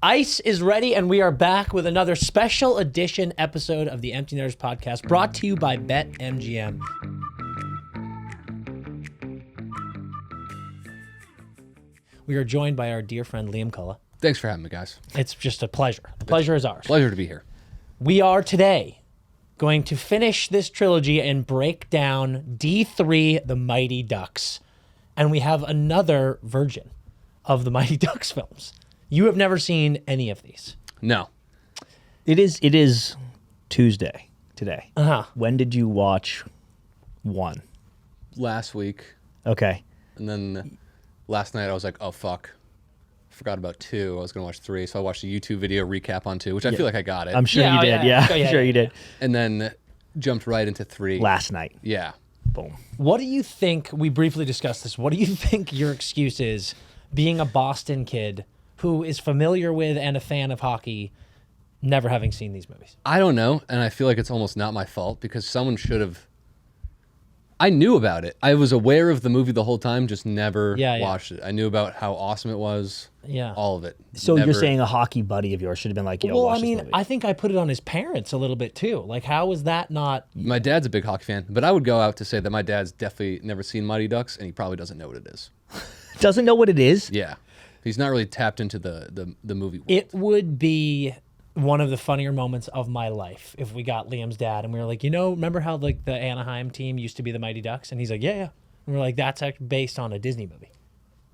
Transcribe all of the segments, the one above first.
Ice is ready, and we are back with another special edition episode of the Empty Netters podcast, brought to you by BetMGM. We are joined by our dear friend Liam Cullagh. Thanks for having me, guys. It's just a pleasure. The pleasure is ours. Pleasure to be here. We are today going to finish this trilogy and break down D3, The Mighty Ducks. And we have another version of the Mighty Ducks films. You have never seen any of these. No. It is Tuesday today. Uh-huh. When did you watch one? Last week. Okay. And then last night I was like, oh, fuck. Forgot about 2. I was going to watch 3. So I watched a YouTube video recap on 2, which I feel like I got it. I'm sure you did. Yeah. Oh, yeah, I'm sure you did. And then jumped right into 3. Last night. Yeah. Boom. What do you think, we briefly discussed this, what do you think your excuse is being a Boston kid who is familiar with and a fan of hockey, never having seen these movies? I don't know. And I feel like it's almost not my fault because someone should have. I knew about it. I was aware of the movie the whole time, just never watched it. I knew about how awesome it was. Yeah. All of it. So you're saying a hockey buddy of yours should have been like, yo, Well, watch I mean, this movie. I think I put it on his parents a little bit too. Like, how is that not? My dad's a big hockey fan, but I would go out to say that my dad's definitely never seen Mighty Ducks, and he probably doesn't know what it is. Doesn't know what it is? Yeah. He's not really tapped into the movie world. It would be one of the funnier moments of my life if we got Liam's dad and we were like, remember how like the Anaheim team used to be the Mighty Ducks? And he's like, yeah. And we're like, that's actually based on a Disney movie.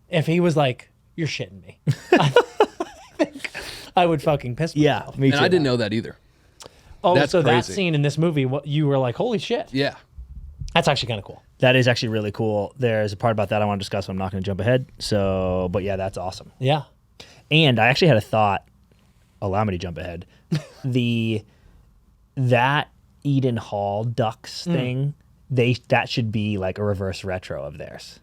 If he was like, you're shitting me, I think I would fucking piss myself. Yeah, me too. And I didn't know that either. Oh, That's so that crazy. scene in this movie, you were like, holy shit. Yeah. That's actually kind of cool. That is actually really cool. There's a part about that I want to discuss, but I'm not going to jump ahead. But yeah, that's awesome. Yeah. And I actually had a thought. Allow me to jump ahead. That Eden Hall Ducks thing, that should be like a reverse retro of theirs.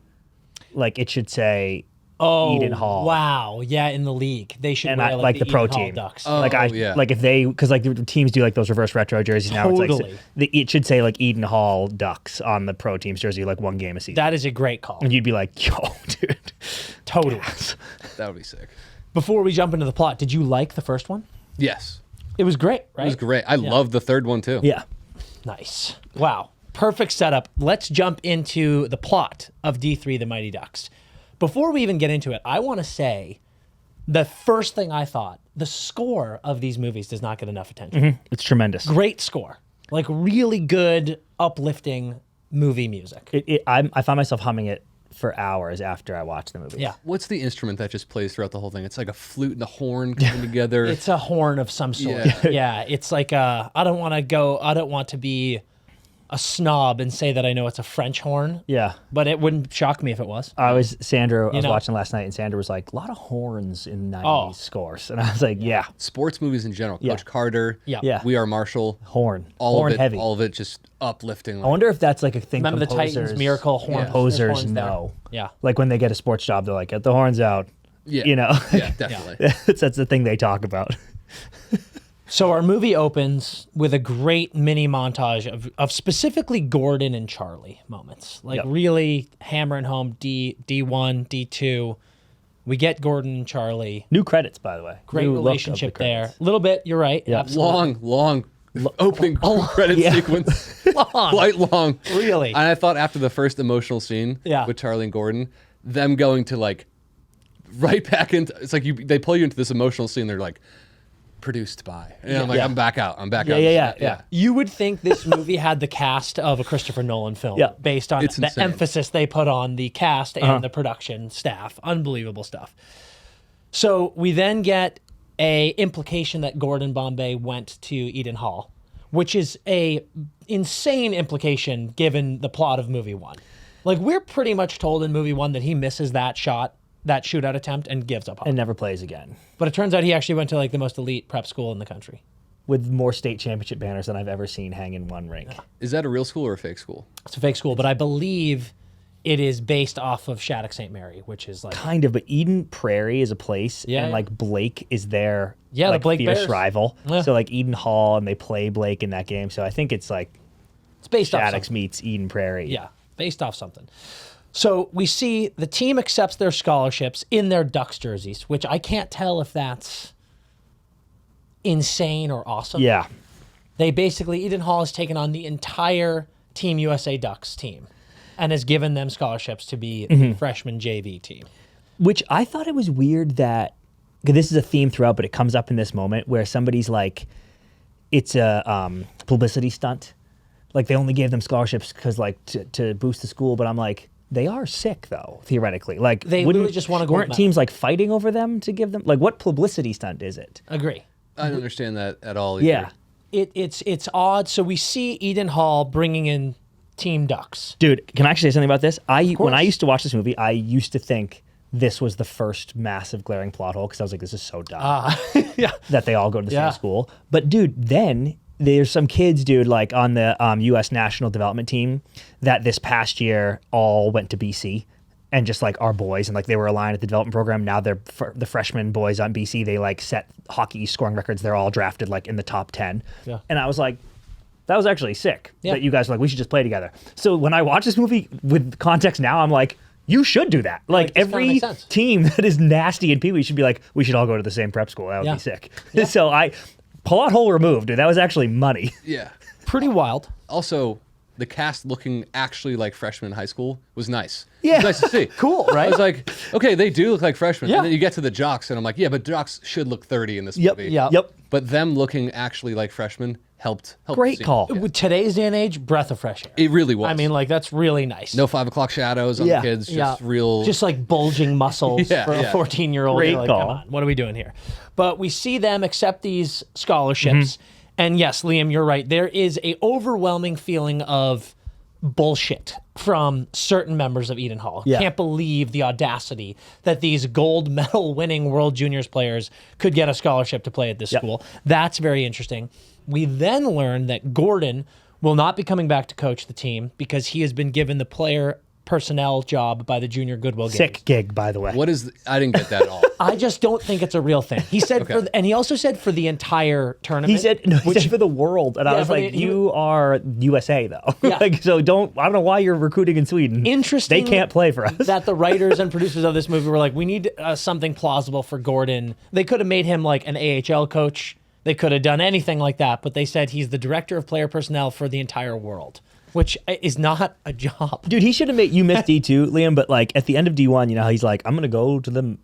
Like it should say Eden Hall. Wow. Yeah, in the league. They should And wear like the Eden pro Hall team. Ducks. Oh, yeah. Like if they, because like the teams do like those reverse retro jerseys now. Totally. It's like it should say like Eden Hall Ducks on the pro team's jersey, like one game a season. That is a great call. And you'd be like, yo, dude. Totally. That would be sick. Before we jump into the plot, did you like the first one? Yes. It was great, right? It was great. I loved the third one too. Yeah. Nice. Wow. Perfect setup. Let's jump into the plot of D3, The Mighty Ducks. Before we even get into it, I want to say the first thing I thought, the score of these movies does not get enough attention. It's tremendous. Great score. Like really good, uplifting movie music. I found myself humming it for hours after I watched the movie. Yeah. What's the instrument that just plays throughout the whole thing? It's like a flute and a horn coming together. It's a horn of some sort. Yeah. Yeah. It's like I don't want to be a snob and say that I know it's a French horn. Yeah. But it wouldn't shock me if it was. I was know. watching last night and Sandra was like, a lot of horns in 90s scores. And I was like, yeah. Sports movies in general. Yeah. Coach Carter. Yeah. Yeah. We Are Marshall. Horn. All horn of it. heavy. All of it just uplifting. I wonder if that's like a thing Remember the composers, Titans Miracle horn? There's composers horns there. know. Yeah. Like when they get a sports job, they're like, get the horns out. Yeah. You know? Yeah, definitely. that's the thing they talk about. So our movie opens with a great mini montage of specifically Gordon and Charlie moments. Like really hammering home D1, D2. We get Gordon and Charlie. New credits, by the way. Great New look of relationship the there. credits. A little bit, you're right. Yeah. Absolutely. Long opening credit sequence. Long. Quite long. Really? And I thought after the first emotional scene with Charlie and Gordon, them going to like right back into, it's like they pull you into this emotional scene. They're like, produced by. And I'm like, I'm back out. I'm back out. Yeah. You would think this movie had the cast of a Christopher Nolan film based on It's the insane. emphasis they put on the cast and the production staff. Unbelievable stuff. So we then get a implication that Gordon Bombay went to Eden Hall, which is a insane implication given the plot of movie 1. Like we're pretty much told in movie 1 that he misses that shot, that shootout attempt, and gives up hope. And never plays again. But it turns out he actually went to like the most elite prep school in the country. With more state championship banners than I've ever seen hang in one rink. Yeah. Is that a real school or a fake school? It's a fake school, but I believe it is based off of Shattuck St. Mary, which is like Kind of, but Eden Prairie is a place, Yeah, and yeah. like Blake is their Yeah, the like Blake fierce Bears. rival. Yeah. So like Eden Hall, and they play Blake in that game. So I think it's like it's based off Shattuck's something. meets Eden Prairie. Yeah, based off something. So we see the team accepts their scholarships in their Ducks jerseys, which I can't tell if that's insane or awesome. Yeah. They basically, Eden Hall has taken on the entire Team USA Ducks team and has given them scholarships to be the freshman JV team. Which I thought it was weird that, because this is a theme throughout, but it comes up in this moment where somebody's like, it's a publicity stunt. Like, they only gave them scholarships because, like, to boost the school. But I'm like, they are sick, though, theoretically. Like, they literally just want to go. Weren't teams, like, fighting over them to give them? Like, what publicity stunt is it? Agree. I don't understand that at all either. Yeah. It's odd. So we see Eden Hall bringing in Team Ducks. Dude, can I actually say something about this? When I used to watch this movie, I used to think this was the first massive glaring plot hole because I was like, this is so dumb. Yeah. That they all go to the same school. But dude, then there's some kids, dude, like on the U.S. national development team that this past year all went to BC and just like our boys, and like they were aligned at the development program. Now they're the freshman boys on BC. They like set hockey scoring records. They're all drafted like in the top 10. Yeah. And I was like, that was actually sick that you guys were like, we should just play together. So when I watch this movie with context now, I'm like, you should do that. Like every team that is nasty in Pee Wee should be like, we should all go to the same prep school. That would be sick. Yeah. So plot hole removed, dude. That was actually money. Yeah. Pretty wild. Also, the cast looking actually like freshmen in high school was nice. Yeah. It was nice to see. Cool, right? I was like, okay, they do look like freshmen. Yeah. And then you get to the jocks, and I'm like, yeah, but jocks should look 30 in this movie. Yep. But them looking actually like freshmen helped Great call. With today's day and age, breath of fresh air. It really was. I mean, like, that's really nice. No 5 o'clock shadows on the kids. Just real. Just like bulging muscles for a 14-year-old. Great like, call. come on, what are we doing here? But we see them accept these scholarships. And yes, Liam, you're right. There is a overwhelming feeling of bullshit from certain members of Eden Hall. Yeah. Can't believe the audacity that these gold medal winning World Juniors players could get a scholarship to play at this school. That's very interesting. We then learn that Gordon will not be coming back to coach the team because he has been given the player personnel job by the Junior Goodwill Games. Sick gig, by the way. What is? I didn't get that at all. I just don't think it's a real thing. He said and he also said for the entire tournament. He said for the world, and I was like, you are USA though. Yeah. Like, so I don't know why you're recruiting in Sweden. Interesting. They can't play for us. That the writers and producers of this movie were like, we need something plausible for Gordon. They could have made him like an AHL coach. They could have done anything like that, but they said he's the director of player personnel for the entire world, which is not a job. Dude, he should have made, you missed D2, Liam, but like at the end of D1, you know, he's like, I'm going to go to the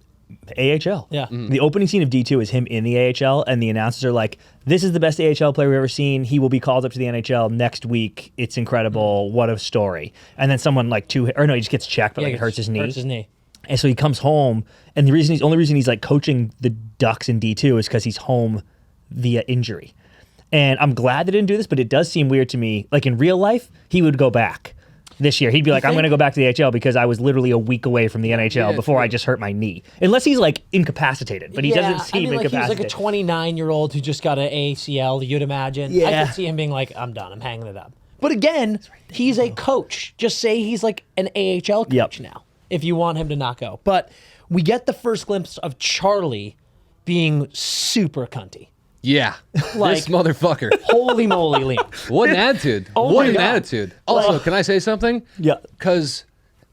AHL. Yeah. The opening scene of D2 is him in the AHL, and the announcers are like, this is the best AHL player we've ever seen. He will be called up to the NHL next week. It's incredible. What a story. And then someone like he just gets checked, but like it hurts his knee. Hurts his knee. And so he comes home, and the only reason he's like coaching the Ducks in D2 is because he's home via injury. And I'm glad they didn't do this, but it does seem weird to me. Like in real life, he would go back this year. He'd be like, I'm going to go back to the AHL because I was literally a week away from the NHL before I just hurt my knee. Unless he's like incapacitated, but he doesn't seem incapacitated. He's like a 29-year-old who just got an ACL, you'd imagine. Yeah. I could see him being like, I'm done, I'm hanging it up. But again, he's a coach. Just say he's like an AHL coach now, if you want him to not go. But we get the first glimpse of Charlie being super cunty. Yeah, like, this motherfucker. Holy moly, Liam. What an attitude. What an attitude. Also, can I say something? Yeah. Because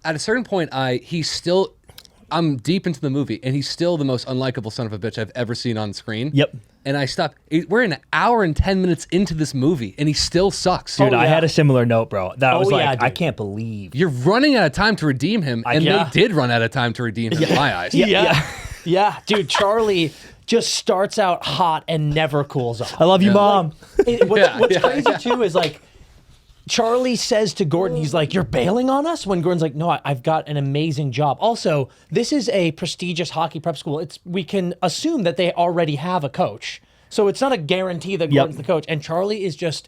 at a certain point, I'm deep into the movie, and he's still the most unlikable son of a bitch I've ever seen on screen. Yep. And I stopped. We're an hour and 10 minutes into this movie, and he still sucks. Dude, I had a similar note, bro. That was like, dude. I can't believe. You're running out of time to redeem him, and they did run out of time to redeem him in my eyes. Yeah, dude, Charlie just starts out hot and never cools off. I love you, Mom. What's crazy, too, is like, Charlie says to Gordon, he's like, you're bailing on us? When Gordon's like, no, I've got an amazing job. Also, this is a prestigious hockey prep school. We can assume that they already have a coach. So it's not a guarantee that Gordon's the coach. And Charlie is just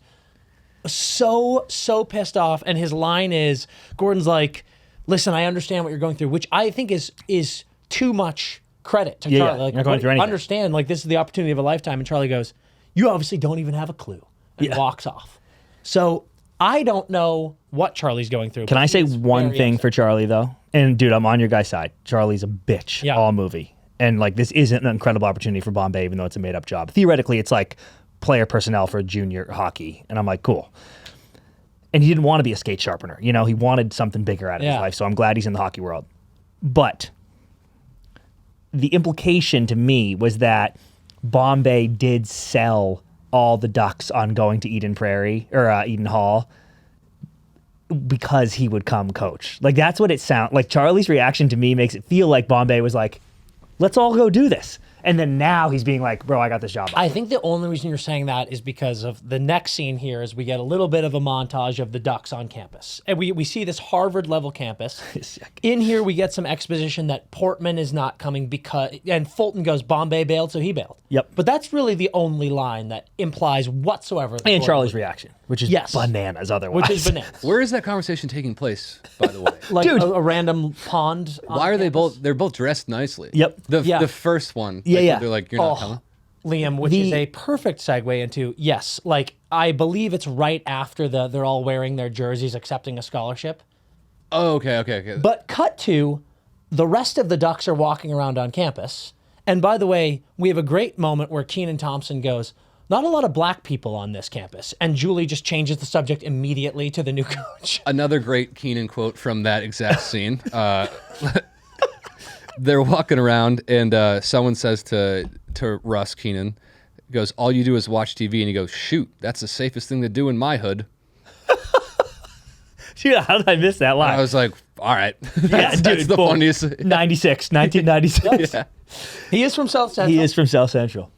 so pissed off. And his line is, Gordon's like, listen, I understand what you're going through, which I think is too much credit to Charlie. Like, not going through anything. Understand, like, this is the opportunity of a lifetime. And Charlie goes, you obviously don't even have a clue. And walks off. So I don't know what Charlie's going through. Can I say one thing for Charlie, though? And, dude, I'm on your guy's side. Charlie's a bitch all movie. And, like, this isn't an incredible opportunity for Bombay, even though it's a made-up job. Theoretically, it's, like, player personnel for junior hockey. And I'm like, cool. And he didn't want to be a skate sharpener. You know, he wanted something bigger out of his life. So I'm glad he's in the hockey world. But the implication to me was that Bombay did sell all the Ducks on going to Eden Prairie or Eden Hall because he would come coach. Like, that's what it sounds like. Charlie's reaction to me makes it feel like Bombay was like, let's all go do this. And then now he's being like, bro, I got this job. I think the only reason you're saying that is because of the next scene here is we get a little bit of a montage of the Ducks on campus. And we see this Harvard-level campus. In here, we get some exposition that Portman is not coming because... And Fulton goes, Bombay bailed, so he bailed. Yep. But that's really the only line that implies whatsoever... And Charlie's reaction, which is bananas otherwise. Which is bananas. Where is that conversation taking place, by the way? Like dude, a random pond. Why are they both? They're both dressed nicely. Yep. The first one. Yeah. They're like, you're not coming. Liam, which is a perfect segue into like I believe it's right after they're all wearing their jerseys, accepting a scholarship. Oh, okay. But cut to the rest of the Ducks are walking around on campus, and by the way, we have a great moment where Kenan Thompson goes, not a lot of black people on this campus. And Julie just changes the subject immediately to the new coach. Another great Kenan quote from that exact scene. They're walking around, and someone says to Russ, Kenan, goes, all you do is watch TV. And he goes, shoot, that's the safest thing to do in my hood. Dude, how did I miss that line? And I was like, all right. Yeah, that's the funniest. 1996. Yeah. He is from South Central. He is from South Central.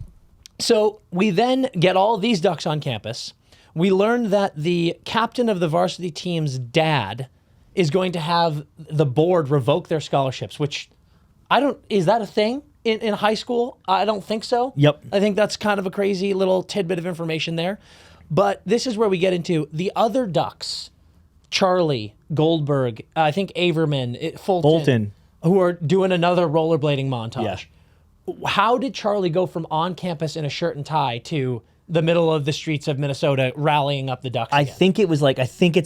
So we then get all these Ducks on campus. We learn that the captain of the varsity team's dad is going to have the board revoke their scholarships, which is that a thing in high school? I don't think so. Yep. I think that's kind of a crazy little tidbit of information there. But this is where we get into the other Ducks, Charlie, Goldberg, I think Averman, Fulton, who are doing another rollerblading montage. Yeah. How did Charlie go from on campus in a shirt and tie to the middle of the streets of Minnesota rallying up the Ducks again? I think it's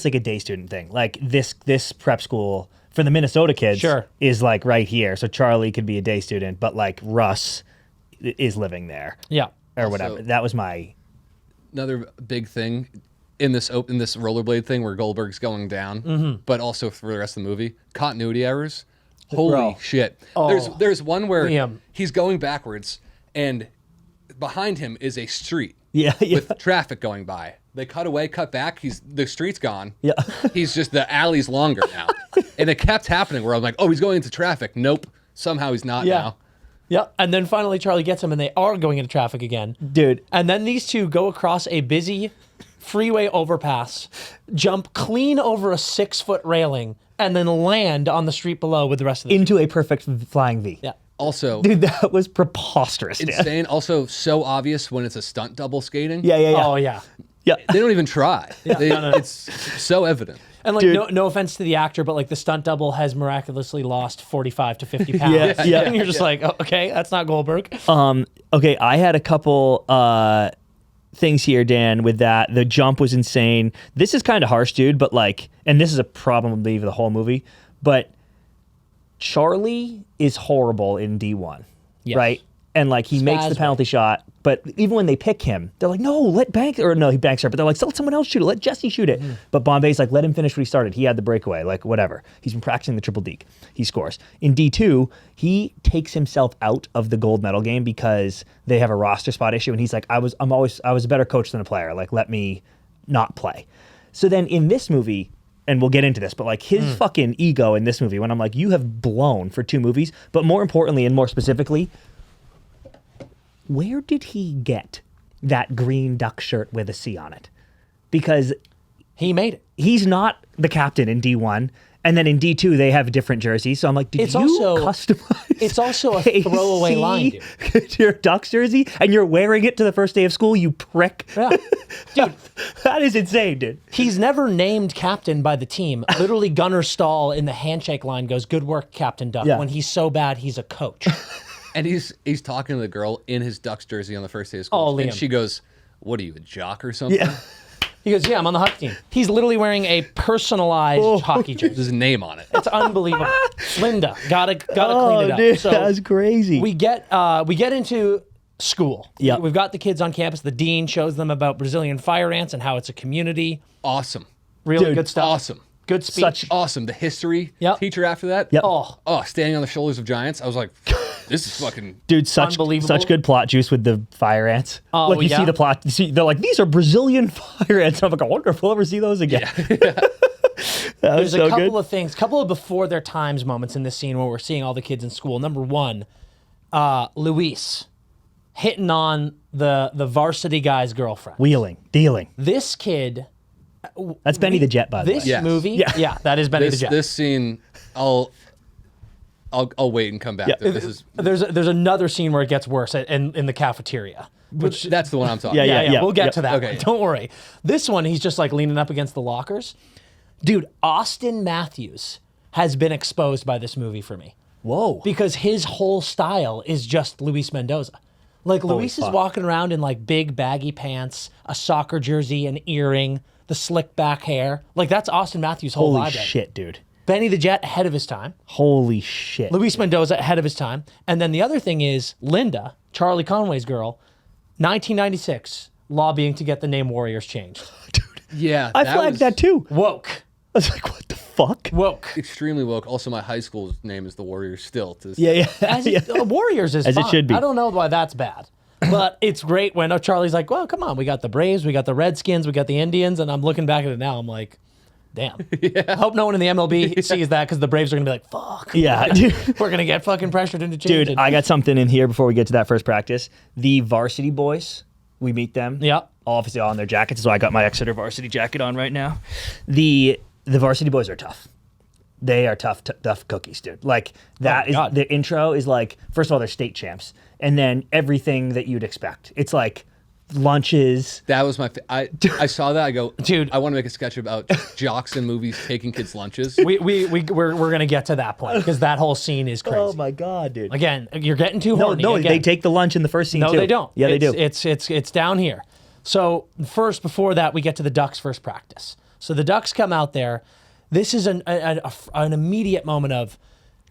like a day student thing. Like this prep school for the Minnesota kids is like right here. So Charlie could be a day student, but like Russ is living there. Yeah. Or whatever. That was another big thing in this rollerblade thing where Goldberg's going down, but also for the rest of the movie, continuity errors. Holy shit. There's one where Liam. He's going backwards and behind him is a street with traffic going by. They cut away, cut back, the street's gone. Yeah. He's just, the alley's longer now. And it kept happening where I'm like, oh, he's going into traffic. Nope. Somehow he's not now. Yeah. And then finally Charlie gets him and they are going into traffic again. Dude. And then these two go across a busy freeway overpass, jump clean over a 6-foot railing, and then land on the street below with the rest of the into a perfect flying V. Yeah. Also, dude, that was preposterous. Insane. Also, so obvious when it's a stunt double skating. Yeah. Oh, yeah. Yeah. They don't even try. No. It's so evident. And like, no offense to the actor, but like the stunt double has miraculously lost 45 to 50 pounds. Yeah. And you're just like, oh, okay, that's not Goldberg. Okay, I had a couple things here, Dan, with that. The jump was insane. This is kind of harsh, dude, but like, and this is a problem, I believe, the whole movie, but Charlie is horrible in D1, right? And like, he makes the penalty shot, but even when they pick him, they're like, no, let Banks, or no, he Banks her, but they're like, let someone else shoot it, let Jesse shoot it. But Bombay's like, let him finish what he started. He had the breakaway, like whatever. He's been practicing the triple deke. He scores. In D2, he takes himself out of the gold medal game because they have a roster spot issue, and he's like, I was a better coach than a player. Like, let me not play. So then in this movie, and we'll get into this, but like his fucking ego in this movie, when I'm like, you have blown for 2 movies, but more importantly and more specifically, where did he get that green duck shirt with a C on it? Because he made it. He's not the captain in D1, and then in D2 they have different jerseys. So I'm like, did you customize? It's also a throwaway line, dude. To your Ducks jersey, and you're wearing it to the first day of school, you prick. Yeah. Dude, that is insane, dude. He's never named captain by the team. Literally, Gunnar Stahl in the handshake line goes, "Good work, Captain Duck." Yeah. When he's so bad, he's a coach. And he's talking to the girl in his Ducks jersey on the first day of school. Oh, Liam. And she goes, what are you, a jock or something? Yeah. He goes, yeah, I'm on the hockey team. He's literally wearing a personalized hockey jersey. There's a name on it. It's unbelievable. Linda, gotta clean it up. Dude, so that's crazy. We get into school. Yep. We've got the kids on campus. The dean shows them about Brazilian fire ants and how it's a community. Awesome. Really good stuff. Awesome. Good speech. Awesome. The history Yep. teacher after that. Yep. Oh, standing on the shoulders of giants. I was like, This is fucking dude. Such good plot juice with the fire ants. Oh, like you see the plot. They're like, these are Brazilian fire ants. I'm like, I wonder if we'll ever see those again. Yeah. There's a couple of things, couple of before their times moments in this scene where we're seeing all the kids in school. Number one, Luis hitting on the varsity guy's girlfriend. Wheeling, dealing. This kid. That's Benny the Jet, by the way. This movie, yeah, that is Benny the Jet. This scene, I'll wait and come back to. This is there's another scene where it gets worse in the cafeteria. Which that's the one I'm talking. Yeah. We'll get to that. Okay. One. Don't worry. This one, he's just like leaning up against the lockers. Dude, Austin Matthews has been exposed by this movie for me. Whoa. Because his whole style is just Luis Mendoza. Like, Luis is walking around in, like, big baggy pants, a soccer jersey, an earring, the slick back hair. Like, that's Austin Matthews' whole vibe. Holy shit, dude. Benny the Jet, ahead of his time. Holy shit. Luis Mendoza, ahead of his time. And then the other thing is, Linda, Charlie Conway's girl, 1996, lobbying to get the name Warriors changed. Dude. Yeah. I flagged that too. Woke. I was like, what the fuck? Woke. Extremely woke. Also, my high school's name is the Warriors still. To this Yeah. Warriors is as fine. it should be. I don't know why that's bad. But it's great when Charlie's like, well, come on. We got the Braves. We got the Redskins. We got the Indians. And I'm looking back at it now. I'm like, damn. I hope no one in the MLB sees that because the Braves are going to be like, fuck. Yeah, dude. We're going to get fucking pressured into changing. Dude, I got something in here before we get to that first practice. The varsity boys, we meet them. Yeah. Obviously all in their jackets, so I got my Exeter varsity jacket on right now. The varsity boys are tough. They are tough cookies, dude. Like, that is the intro is like, first of all, they're state champs. And then everything that you'd expect. It's like lunches. That was my. I saw that. I go, dude. I want to make a sketch about jocks in movies taking kids' lunches. We're gonna get to that point because that whole scene is crazy. Oh my god, dude! Again, you're getting too horny. No, again. they take the lunch in the first scene. No, too. they don't. Yeah, they do. It's down here. So first, before that, we get to the Ducks' first practice. So the Ducks come out there. This is an immediate moment of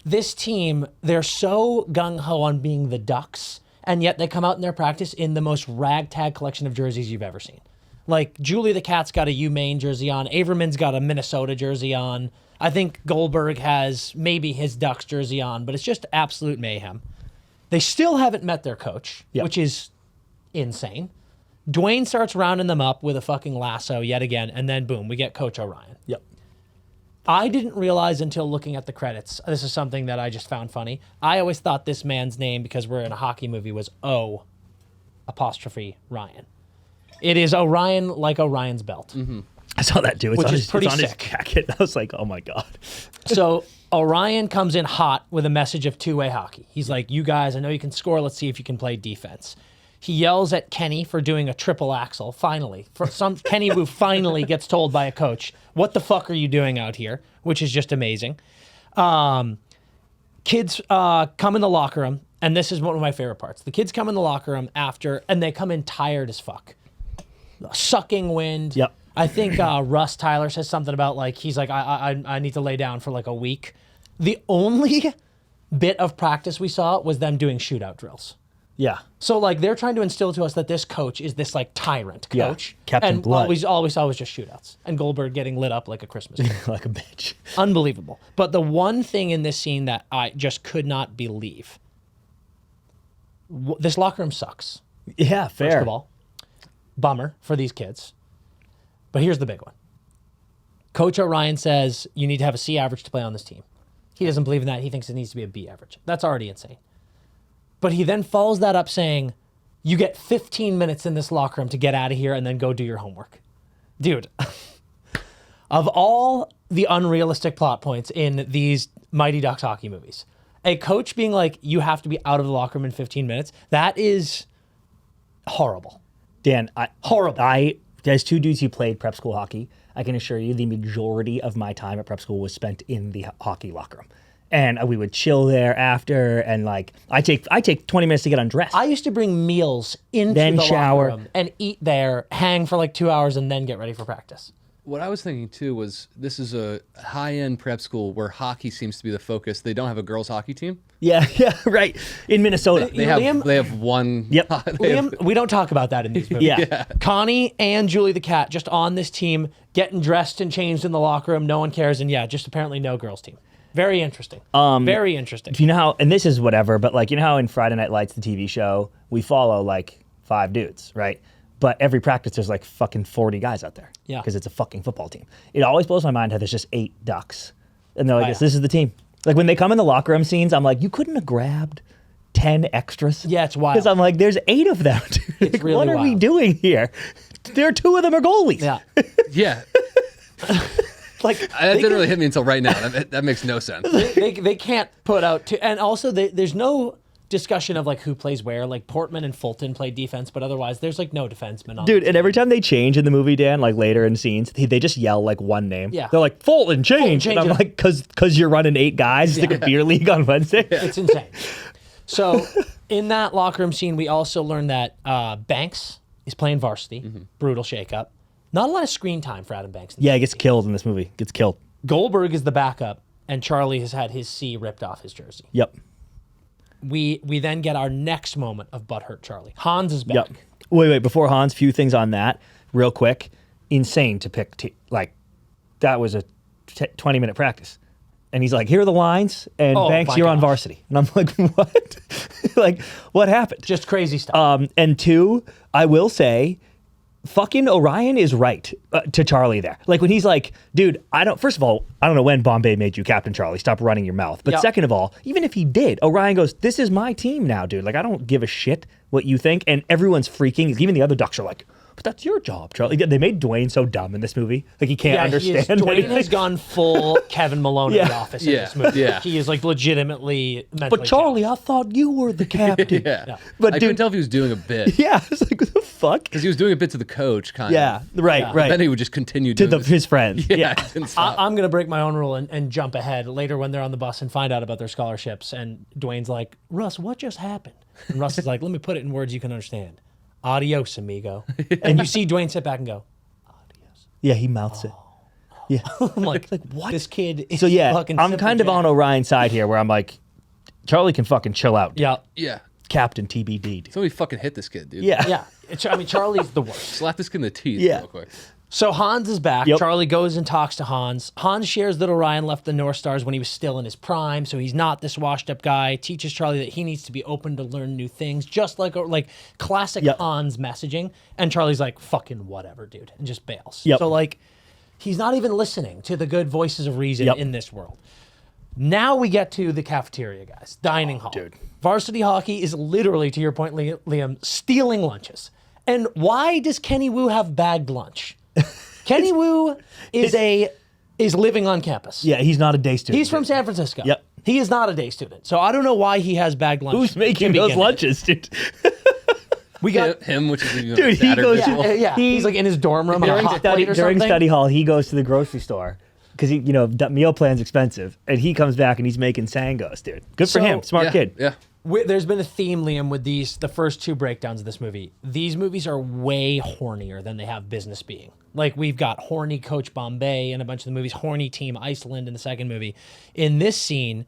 this team. They're so gung ho on being the Ducks. And yet they come out in their practice in the most ragtag collection of jerseys you've ever seen. Like, Julie the Cat's got a UMaine jersey on. Averman's got a Minnesota jersey on. I think Goldberg has maybe his Ducks jersey on, but it's just absolute mayhem. They still haven't met their coach, which is insane. Dwayne starts rounding them up with a fucking lasso yet again, and then boom, we get Coach Orion. Yep. I didn't realize until looking at the credits, this is something that I just found funny. I always thought this man's name, because we're in a hockey movie, was O''Ryan. It is Orion, like Orion's belt. Mm-hmm. I saw that too. Which is pretty sick. His jacket. I was like, oh my god. So Orion comes in hot with a message of two-way hockey. He's like, you guys, I know you can score. Let's see if you can play defense. He yells at Kenny for doing a triple axel, finally. Kenny who finally gets told by a coach, what the fuck are you doing out here? Which is just amazing. Kids come in the locker room, and this is one of my favorite parts. The kids come in the locker room after, and they come in tired as fuck. Sucking wind. Yep. I think Russ Tyler says something about, like, he's like, I need to lay down for like a week. The only bit of practice we saw was them doing shootout drills. Yeah. So, like, they're trying to instill to us that this coach is this, like, tyrant coach. Yeah. Captain and Blood. all we saw was just shootouts. And Goldberg getting lit up like a Christmas tree. Like a bitch. Unbelievable. But the one thing in this scene that I just could not believe, this locker room sucks. Yeah, fair. First of all, bummer for these kids. But here's the big one. Coach Orion says you need to have a C average to play on this team. He doesn't believe in that. He thinks it needs to be a B average. That's already insane. But he then follows that up saying, you get 15 minutes in this locker room to get out of here and then go do your homework. Dude, of all the unrealistic plot points in these Mighty Ducks hockey movies, a coach being like, you have to be out of the locker room in 15 minutes, that is horrible. Dan, horrible. As two dudes who played prep school hockey, I can assure you the majority of my time at prep school was spent in the hockey locker room. And we would chill there after, and like I take 20 minutes to get undressed. I used to bring meals into then the shower locker room and eat there, hang for like 2 hours, and then get ready for practice. What I was thinking too was this is a high-end prep school where hockey seems to be the focus. They don't have a girls' hockey team. Yeah, right. In Minnesota, They have one. Yep. Liam, we don't talk about that in these movies. Yeah. Connie and Julie the Cat just on this team, getting dressed and changed in the locker room. No one cares, and just apparently no girls' team. Very interesting. Very interesting. You know how, and this is whatever, but like, you know how in Friday Night Lights, the TV show, we follow like 5 dudes, right? But every practice, there's like fucking 40 guys out there. Yeah. Because it's a fucking football team. It always blows my mind how there's just 8 ducks. And they're like, this is the team. Like when they come in the locker room scenes, I'm like, you couldn't have grabbed 10 extras? Yeah, it's wild. Because I'm like, there's 8 of them. Dude. It's like, really what are we wild. doing here? There are 2 of them are goalies. Yeah. Yeah. Like That didn't really hit me until right now. That makes no sense. They can't put out two. And also, there's no discussion of like who plays where. Like Portman and Fulton play defense, but otherwise, there's like no defenseman on Dude, and every time they change in the movie, Dan, like later in scenes, they just yell like one name. Yeah. They're like, Fulton, change. Fulton, And I'm like, because you're running 8 guys. It's like a beer league on Wednesday. It's insane. So in that locker room scene, we also learned that Banks is playing Varsity. Brutal shakeup. Not a lot of screen time for Adam Banks. Yeah, he gets killed in this movie. Gets killed. Goldberg is the backup, and Charlie has had his C ripped off his jersey. Yep. We then get our next moment of butthurt Charlie. Hans is back. Yep. Wait. Before Hans, few things on that, real quick. Insane to pick. That was a 20-minute practice. And he's like, here are the lines, and Banks, my you're on gosh. Varsity. And I'm like, what? Like, what happened? Just crazy stuff. And 2, I will say, fucking Orion is right to Charlie there. Like when he's like, dude, first of all, I don't know when Bombay made you Captain Charlie. Stop running your mouth. But second of all, even if he did, Orion goes, this is my team now, dude. Like I don't give a shit what you think. And everyone's freaking. Even the other ducks are like, but that's your job, Charlie. They made Dwayne so dumb in this movie. Like he can't understand. Dwayne anything. has gone full Kevin Malone in the office in this movie. Yeah. He is like legitimately mentally But Charlie, challenged. I thought you were the captain. Yeah. But I couldn't tell if he was doing a bit. Yeah, it's like, what the fuck? Because he was doing a bit to the coach, kind Yeah, of. right. Then he would just continue To doing his friends. Yeah. Yeah. He didn't stop. I'm going to break my own rule and jump ahead later when they're on the bus and find out about their scholarships. And Dwayne's like, Russ, what just happened? And Russ is like, let me put it in words you can understand. Adios, amigo. And you see Dwayne sit back and go, adios. Yeah, he mouths it. Yeah. I'm like what? This kid is So yeah, fucking I'm simple kind of jack. on Orion's side here where I'm like, Charlie can fucking chill out. Dude. Yeah. Yeah. Captain TBD. Dude. Somebody fucking hit this kid, dude. Yeah. Yeah. I mean, Charlie's the worst. Slap this kid in the teeth Yeah. real quick. So Hans is back. Yep. Charlie goes and talks to Hans. Hans shares that Orion left the North Stars when he was still in his prime, so he's not this washed-up guy. Teaches Charlie that he needs to be open to learn new things, just like classic Yep. Hans messaging. And Charlie's like, fucking whatever, dude, and just bails. Yep. So, he's not even listening to the good voices of reason Yep. in this world. Now we get to the cafeteria, guys. Dining hall. dude. Varsity hockey is literally, to your point, Liam, stealing lunches. And why does Kenny Wu have bagged lunch? Kenny Wu is living on campus. Yeah, he's not a day student. He's from San Francisco. Yep. He is not a day student. So I don't know why he has bagged lunch. Who's making to those begin with. lunches, dude? We got Him, which is even Dude, he sadder goes- visual. yeah. He's like in his dorm room on a during hot plate or during something. study hall, he goes to the grocery store because meal plan's expensive, and he comes back and he's making sangos, dude. Good for So- him, smart Yeah, kid. Yeah. There's been a theme, Liam, with the first 2 breakdowns of this movie. These movies are way hornier than they have business being. Like, we've got horny Coach Bombay in a bunch of the movies, horny Team Iceland in the second movie. In this scene,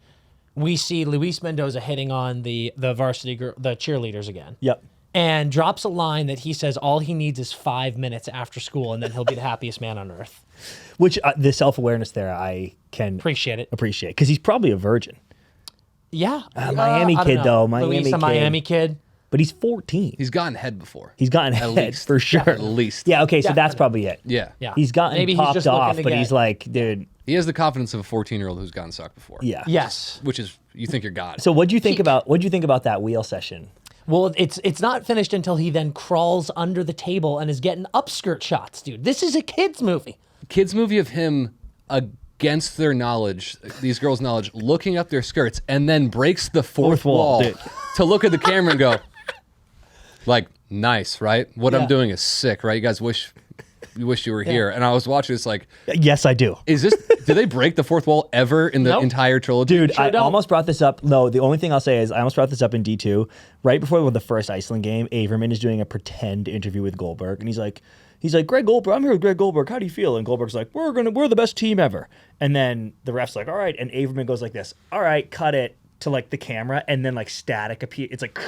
we see Luis Mendoza hitting on the varsity girl, the cheerleaders again. Yep. And drops a line that he says all he needs is 5 minutes after school, and then he'll be the happiest man on earth. Which the self-awareness there, I can Appreciate it. appreciate because he's probably a virgin, Yeah. Miami I don't kid, know. though. Miami Luis, a kid. Miami kid. but he's 14. He's gotten head before. He's gotten At head least. for sure. At least. Yeah. Okay. So Yeah. that's probably it. Yeah. Yeah. He's gotten Maybe he's popped just looking off, to but get- he's like, dude. He has the confidence of a 14-year-old who's gotten sucked before. Yeah. Yes. Which is, you think you're God. So what'd you think about that wheel session? Well, it's not finished until he then crawls under the table and is getting upskirt shots, dude. This is a kid's movie. Kids movie of him against their knowledge, these girls' knowledge, looking up their skirts, and then breaks the fourth wall dude. to look at the camera and go, like, nice, right? What Yeah. I'm doing is sick, right? You guys wish you were here. And I was watching this like, Yes, I do. did they break the fourth wall ever in the Nope. entire trilogy? Dude, I don't. almost brought this up. No, the only thing I'll say is I almost brought this up in D2. Right before the first Iceland game, Averman is doing a pretend interview with Goldberg. And he's like, Greg Goldberg, I'm here with Greg Goldberg. How do you feel? And Goldberg's like, we're the best team ever. And then the ref's like, all right. And Averman goes like this, all right, cut it to like the camera. And then like static appear. It's like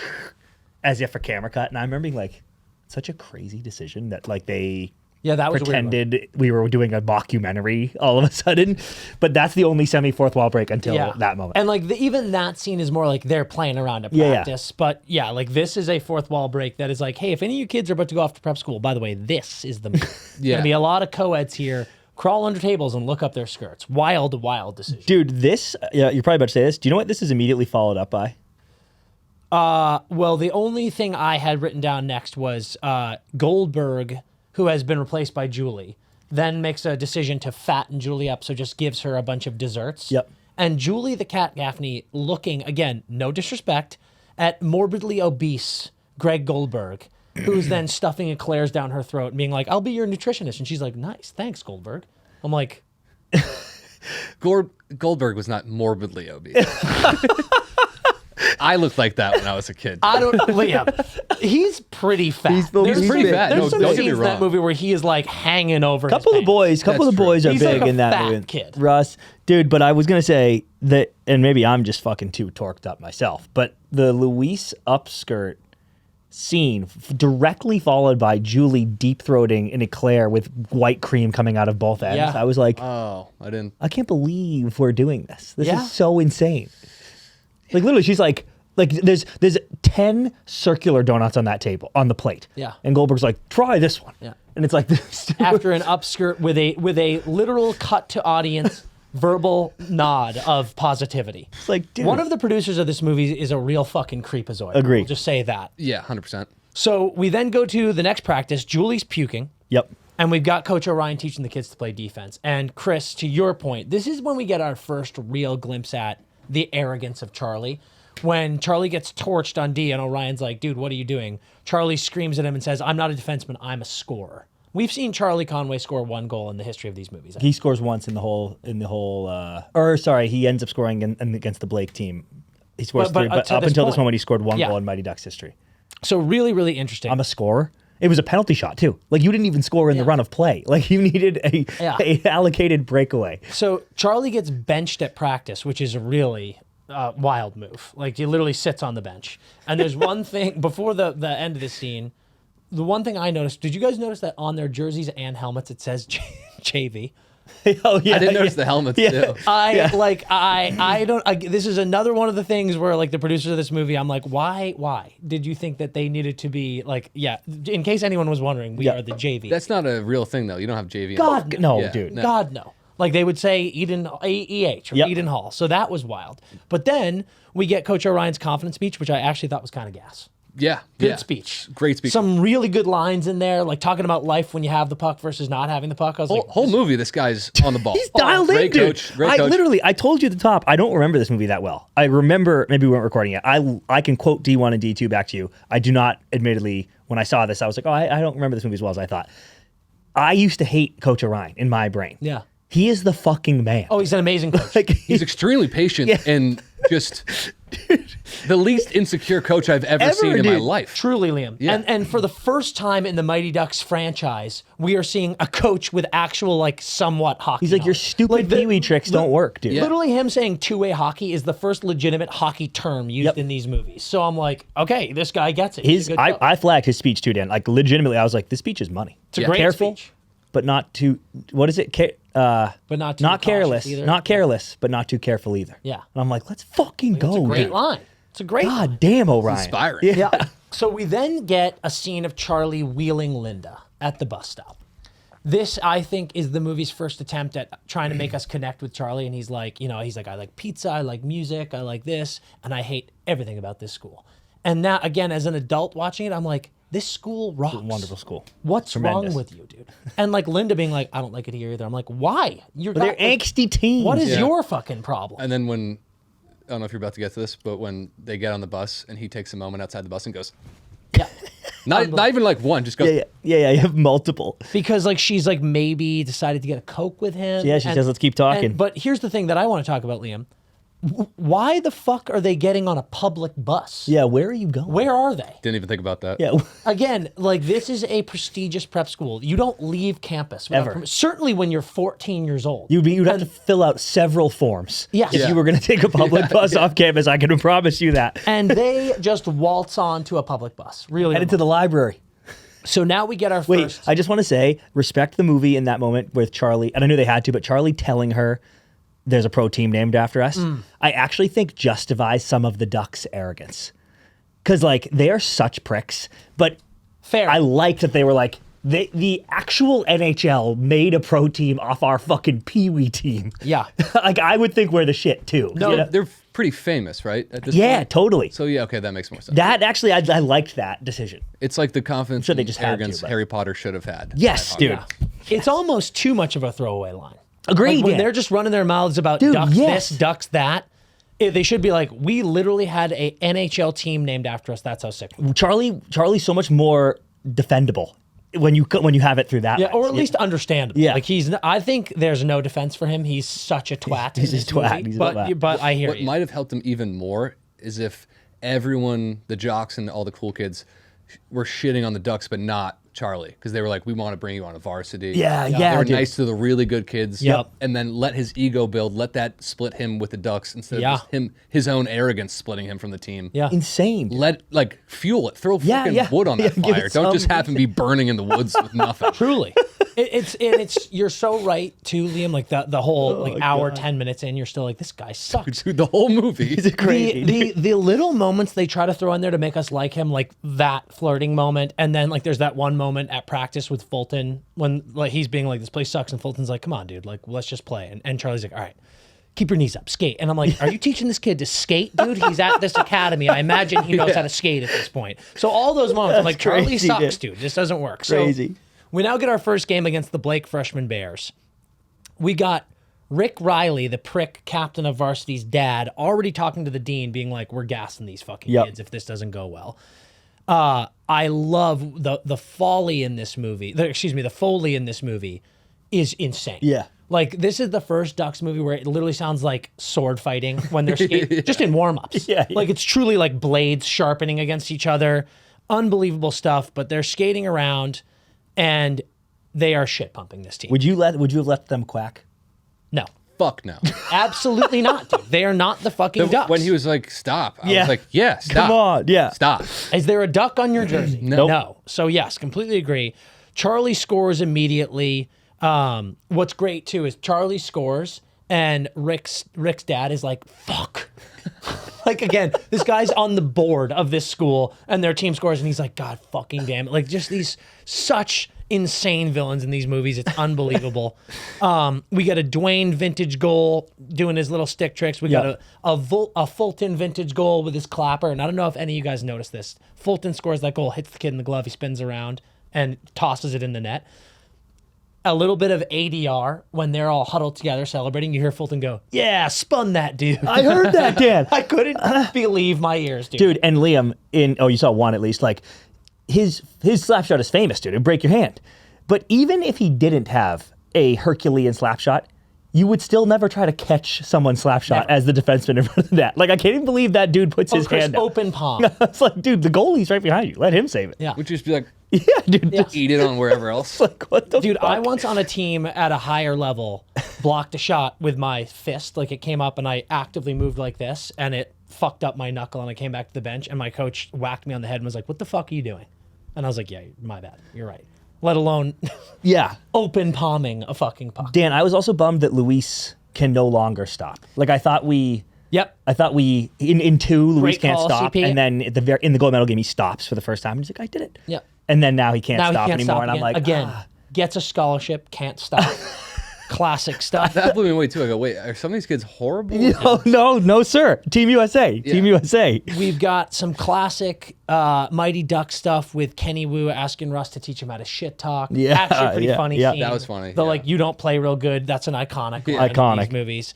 as if a camera cut. And I remember being like, such a crazy decision that like they Yeah, that was pretended we were doing a mockumentary all of a sudden. But that's the only semi-fourth wall break until that moment. And like even that scene is more like they're playing around at practice. But yeah, like this is a fourth wall break that is like, hey, if any of you kids are about to go off to prep school, by the way, this is the move. Gonna be a lot of co-eds here. Crawl under tables and look up their skirts. Wild decision. Dude, this, you're probably about to say this. Do you know what this is immediately followed up by? Well, the only thing I had written down next was Goldberg, who has been replaced by Julie, then makes a decision to fatten Julie up, so just gives her a bunch of desserts. Yep. And Julie the Cat Gaffney looking, again, no disrespect, at morbidly obese Greg Goldberg, who's then stuffing eclairs down her throat and being like, I'll be your nutritionist. And she's like, nice, thanks, Goldberg. I'm like... Goldberg was not morbidly obese. I looked like that when I was a kid. Liam, he's pretty fat. He's pretty fat. There's some scenes in that movie where he is like hanging over. Couple of the boys are he's big like in that fat movie. Kid. Russ, dude, but I was gonna say that, and maybe I'm just fucking too torqued up myself, but the Luis upskirt scene directly followed by Julie deep throating an eclair with white cream coming out of both ends. Yeah. I was like, I can't believe we're doing this. This is so insane. Like literally, she's like there's 10 circular donuts on that table on the plate. Yeah. And Goldberg's like, try this one. Yeah. And it's like this. After an upskirt with a literal cut to audience verbal nod of positivity. It's like, dude. One of the producers of this movie is a real fucking creepazoid. Agreed. We'll just say that. Yeah, 100%. So we then go to the next practice. Julie's puking. Yep. And we've got Coach O'Ryan teaching the kids to play defense. And Chris, to your point, this is when we get our first real glimpse at the arrogance of Charlie. When Charlie gets torched on D and O'Ryan's like, dude, what are you doing? Charlie screams at him and says, I'm not a defenseman, I'm a scorer. We've seen Charlie Conway score one goal in the history of these movies. He scores once in the whole, he ends up scoring against the Blake team. He scores three, but up until this moment, he scored one goal in Mighty Ducks history. So really, really interesting. I'm a scorer. It was a penalty shot too. Like you didn't even score in the run of play. Like you needed a allocated breakaway. So Charlie gets benched at practice, which is a really wild move. Like he literally sits on the bench. And there's one thing before the end of the scene. The one thing I noticed. Did you guys notice that on their jerseys and helmets it says JV? Oh yeah, I didn't notice the helmets too. This is another one of the things where like the producers of this movie, I'm like, why did you think that they needed to be like, in case anyone was wondering, we are the JV. That's not a real thing though. You don't have JV. God no, dude. No. God no. Like they would say Eden EH or Eden Hall. So that was wild. But then we get Coach O'Ryan's confidence speech, which I actually thought was kind of gas. Yeah. Good speech. Great speech. Some really good lines in there, like talking about life when you have the puck versus not having the puck. I was whole movie, this guy's on the ball. He's dialed in, great dude. Coach. Great coach. I told you at the top, I don't remember this movie that well. I remember, maybe we weren't recording it. I can quote D1 and D2 back to you. I do not, admittedly, when I saw this, I was like, I don't remember this movie as well as I thought. I used to hate Coach O'Ryan in my brain. Yeah. He is the fucking man. Oh, he's an amazing coach. He's extremely patient and just the least insecure coach I've ever seen in my life. Truly, Liam. Yeah. And for the first time in the Mighty Ducks franchise, we are seeing a coach with actual, like, somewhat hockey. He's like, your stupid Pee-wee tricks don't work, dude. Yeah. Literally him saying two-way hockey is the first legitimate hockey term used in these movies. So I'm like, okay, this guy gets it. I flagged his speech too, Dan. Like, legitimately, I was like, this speech is money. It's a great speech. But not too, what is it? But not careless. Either. Not careless, but not too careful either. Yeah. And I'm like, let's fucking go. It's a great dude. line. It's a great line. God damn, O'Ryan. It's inspiring. Yeah. So we then get a scene of Charlie wheeling Linda at the bus stop. This, I think, is the movie's first attempt at trying to make us connect with Charlie. And he's like, I like pizza, I like music, I like this, and I hate everything about this school. And now, again, as an adult watching it, I'm like, this school rocks. It's a wonderful school. What's wrong with you, dude? And like Linda being like, I don't like it here either. I'm like, why? They're angsty teens. What is your fucking problem? And then when, I don't know if you're about to get to this, but when they get on the bus and he takes a moment outside the bus and goes, yeah. not even like one, just goes. Yeah, you have multiple. Because like she's like maybe decided to get a Coke with him. Yeah, she says, let's keep talking. But here's the thing that I want to talk about, Liam. Why the fuck are they getting on a public bus? Yeah, where are you going? Where are they? Didn't even think about that. Yeah. Again, like this is a prestigious prep school. You don't leave campus ever. Certainly when you're 14 years old. You'd have to fill out several forms. Yes. If you were going to take a public bus off campus, I can promise you that. And they just waltz on to a public bus. Really. Headed to the library. So now we get our Wait, first. I just want to say, respect the movie in that moment with Charlie, and I knew they had to, but Charlie telling her there's a pro team named after us, I actually think justifies some of the Ducks' arrogance. Because, like, they are such pricks, but Fair. I like that they were like, the actual NHL made a pro team off our fucking Pee-wee team. Yeah. Like, I would think we're the shit, too. No, you know? They're pretty famous, right? At this Yeah, point? totally. So yeah, okay, that makes more sense. That actually, I liked that decision. It's like the confidence sure they and just had to, arrogance but- Harry Potter should have had. Yes, dude. Yeah. It's almost too much of a throwaway line. Agreed. Like when yeah. they're just running their mouths about Dude, ducks yes. this, ducks that. They should be like, we literally had a NHL team named after us. That's how sick. Charlie's so much more defendable when you have it through that. Yeah, lens. or at least understandable. Yeah. Like I think there's no defense for him. He's such a twat. He's in a this twat. movie. He's a but twat. but I hear What you. might have helped him even more is if everyone, the jocks and all the cool kids, were shitting on the Ducks, but not Charlie, because they were like, we want to bring you on a varsity. Yeah, They yeah, were dude. nice to the really good kids. Yep. And then let his ego build, let that split him with the Ducks instead Yeah. of just his own arrogance splitting him from the team. Yeah. Insane. dude. Let, like, fuel it. Throw Yeah, fucking yeah. wood on that Yeah, give fire. it Don't just some- have him be burning in the woods with nothing. Truly. It's you're so right too, Liam. Like the whole hour, 10 minutes in, you're still like, this guy sucks. Dude, the whole movie. He's crazy. The little moments they try to throw in there to make us like him, like that flirting moment, and then like there's that one moment at practice with Fulton when like he's being like, this place sucks, and Fulton's like, come on, dude, like let's just play, and Charlie's like, all right, keep your knees up, skate, and I'm like, are you teaching this kid to skate, dude? He's at this academy. I imagine he knows how to skate at this point. So all those moments, I'm like, Charlie crazy, sucks, dude. This doesn't work. Crazy. So we now get our first game against the Blake freshman Bears. We got Rick Riley, the prick captain of Varsity's dad, already talking to the dean, being like, we're gassing these fucking Yep. kids if this doesn't go well. I love the folly in this movie. The Foley in this movie is insane. Yeah. Like, this is the first Ducks movie where it literally sounds like sword fighting when they're skating, just in warm-ups. Yeah. Like, it's truly like blades sharpening against each other. Unbelievable stuff, but they're skating around, and they are shit-pumping this team. Would you have let them quack? No. Fuck no. Absolutely not, dude. They are not the fucking Ducks. When he was like, stop, I Yeah. was like, yeah, stop. Come on, yeah. Stop. Is there a duck on your jersey? No. No. So yes, completely agree. Charlie scores immediately. What's great too is Charlie scores and Rick's dad is like, fuck. Like, again, this guy's on the board of this school and their team scores and he's like, God fucking damn it. Like, just these such insane villains in these movies. It's unbelievable. We got a Dwayne vintage goal doing his little stick tricks. We got a Fulton vintage goal with his clapper. And I don't know if any of you guys noticed this. Fulton scores that goal, hits the kid in the glove. He spins around and tosses it in the net. A little bit of ADR when they're all huddled together celebrating. You hear Fulton go, yeah, spun that dude. I heard that, Dan. I couldn't believe my ears, dude. Dude, and Liam, you saw one at least, like, his slap shot is famous, dude. It'd break your hand. But even if he didn't have a Herculean slap shot, you would still never try to catch someone's slap shot Never. as the defenseman in front of the net. Like, I can't even believe that dude puts his Chris, hand out. open palm. It's like, dude, the goalie's right behind you. Let him save it. Yeah. Would you just be like, Yeah, dude. Yeah. Just, eat it on wherever else? like, what the Dude, fuck? I once on a team at a higher level blocked a shot with my fist. Like, it came up and I actively moved like this and it fucked up my knuckle and I came back to the bench and my coach whacked me on the head and was like, what the fuck are you doing? And I was like, yeah, my bad. You're right. Let alone Yeah. open palming a fucking puck. Dan, I was also bummed that Luis can no longer stop. Like, I thought in two, Luis Great can't call, stop, CP. and then in the gold medal game, he stops for the first time. And he's like, I did it. Yep. And then now he can't Now stop he can't anymore. stop And I'm like, again, gets a scholarship, can't stop. Classic stuff. That blew me away too. I go, wait, are some of these kids horrible? No, sir. Team USA. Team USA. We've got some classic Mighty Duck stuff with Kenny Wu asking Russ to teach him how to shit talk. Yeah, Actually a pretty yeah, funny yeah. scene. That was funny, The yeah. like, you don't play real good. That's an iconic line in Iconic. these movies.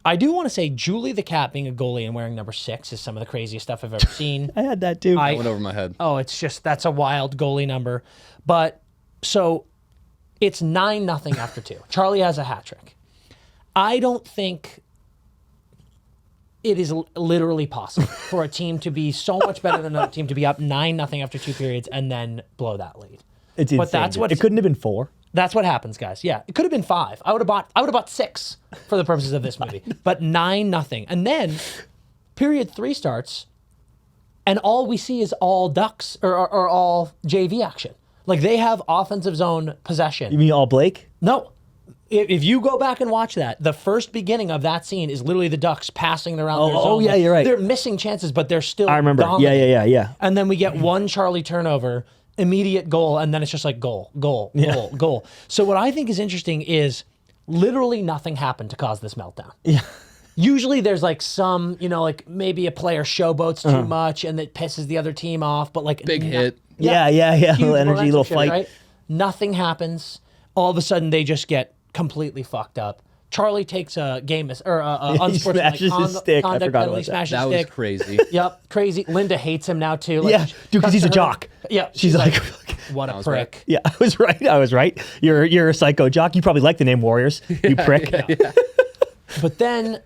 I do want to say Julie the Cat being a goalie and wearing number 6 is some of the craziest stuff I've ever seen. I had that too. That went over my head. Oh, it's just, that's a wild goalie number. But so it's 9-0 after 2. Charlie has a hat trick. I don't think it is literally possible for a team to be so much better than another team to be up 9-0 after 2 periods and then blow that lead. It's insane. But that's dude. what It couldn't have been 4. That's what happens, guys. Yeah, it could have been 5. I would have bought 6 for the purposes of this movie. But 9-0, and then period 3 starts, and all we see is all Ducks or all JV action. Like they have offensive zone possession. You mean all Blake? No. If you go back and watch that, the first beginning of that scene is literally the Ducks passing around their zone. Oh, yeah, you're right. They're missing chances, but they're still I remember. dominating. Yeah. And then we get one Charlie turnover, immediate goal, and then it's just like goal. So what I think is interesting is literally nothing happened to cause this meltdown. Yeah. Usually there's like some, like maybe a player showboats too much and it pisses the other team off, but like Big hit. Yeah. Huge Little energy, little shit, fight. right? Nothing happens. All of a sudden they just get completely fucked up. Charlie takes a unsportsmanlike smashes his stick. I conduct forgot penalty, about that. smashes That his was stick. crazy. Yep, crazy. Linda hates him now too. Like, Yeah, dude, because he's a jock. Yeah, She's like, what a was prick. right. yeah, I was right. You're a psycho jock. You probably like the name Warriors, you prick. Yeah. But then